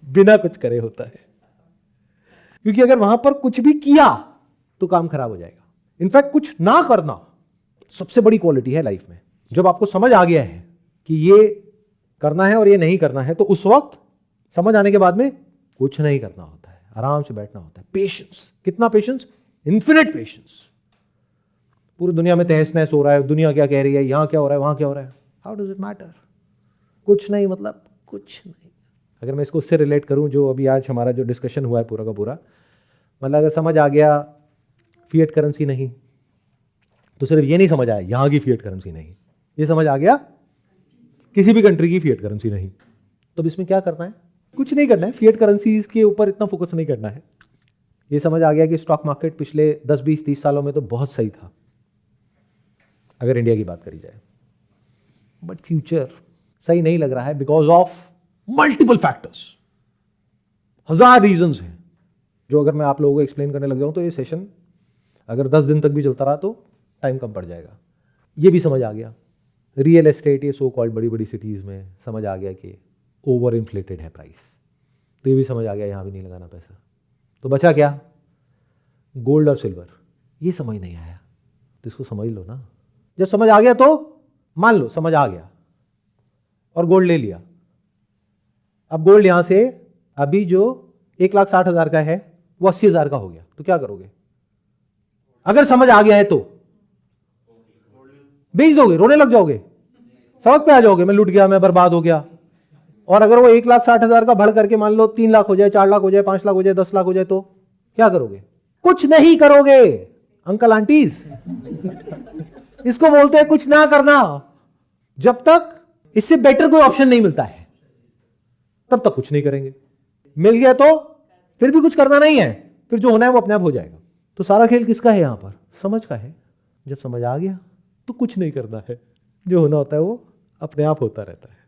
बिना कुछ करे होता है. क्योंकि अगर वहां पर कुछ भी किया तो काम खराब हो जाएगा. इनफैक्ट कुछ ना करना सबसे बड़ी क्वालिटी है लाइफ में. जब आपको समझ आ गया है कि ये करना है और ये नहीं करना है, तो उस वक्त समझ आने के बाद में कुछ नहीं करना होता है, आराम से बैठना होता है. पेशेंस. कितना पेशेंस? Infinite patience. पूरी दुनिया में तहस नहस हो रहा है, दुनिया क्या कह रही है, यहां क्या हो रहा है, वहां क्या हो रहा है, हाउ डज इट मैटर? कुछ नहीं, मतलब कुछ नहीं. अगर मैं इसको उससे रिलेट करूं जो अभी आज हमारा जो डिस्कशन हुआ है पूरा का पूरा, मतलब अगर समझ आ गया फिएट करेंसी नहीं, तो सिर्फ ये नहीं समझ आया यहां की फिएट करेंसी नहीं, ये समझ आ गया किसी भी कंट्री की फिएट करेंसी नहीं. तो अब इसमें क्या करना है? कुछ नहीं करना है. फिएट करेंसीज के ऊपर इतना फोकस नहीं करना है. ये समझ आ गया कि स्टॉक मार्केट पिछले 10, 20, 30 सालों में तो बहुत सही था अगर इंडिया की बात करी जाए, बट फ्यूचर सही नहीं लग रहा है because of multiple factors. 1000 reasons हैं जो अगर मैं आप लोगों को एक्सप्लेन करने लग जाऊं तो ये सेशन अगर 10 दिन तक भी चलता रहा तो टाइम कम पड़ जाएगा. ये भी समझ आ गया. रियल एस्टेट, ये सो कॉल्ड बड़ी बड़ी सिटीज़ में समझ आ गया कि ओवर इन्फ्लेटेड है प्राइस. तो ये भी समझ आ गया यहाँ भी नहीं लगाना पैसा. तो बचा क्या? गोल्ड और सिल्वर. ये समझ नहीं आया तो इसको समझ लो ना. जब समझ आ गया तो मान लो समझ आ गया और गोल्ड ले लिया. अब गोल्ड यहां से अभी जो 1,60,000 का है वो 80,000 का हो गया. तो क्या करोगे? अगर समझ आ गया है तो बेच दोगे, रोने लग जाओगे, सड़क पे आ जाओगे, मैं लूट गया, मैं बर्बाद हो गया. और अगर वो 1,60,000 का बढ़ करके मान लो 3 लाख हो जाए, 4 लाख हो जाए, 5 लाख हो जाए, 10 लाख हो जाए, तो क्या करोगे? कुछ नहीं करोगे. अंकल आंटीज, इसको बोलते हैं कुछ ना करना. जब तक इससे बेटर कोई ऑप्शन नहीं मिलता है तब तक कुछ नहीं करेंगे. मिल गया तो फिर भी कुछ करना नहीं है, फिर जो होना है वो अपने आप हो जाएगा. तो सारा खेल किसका है यहां पर? समझ का है. जब समझ आ गया तो कुछ नहीं करना है, जो होना होता है वो अपने आप होता रहता है.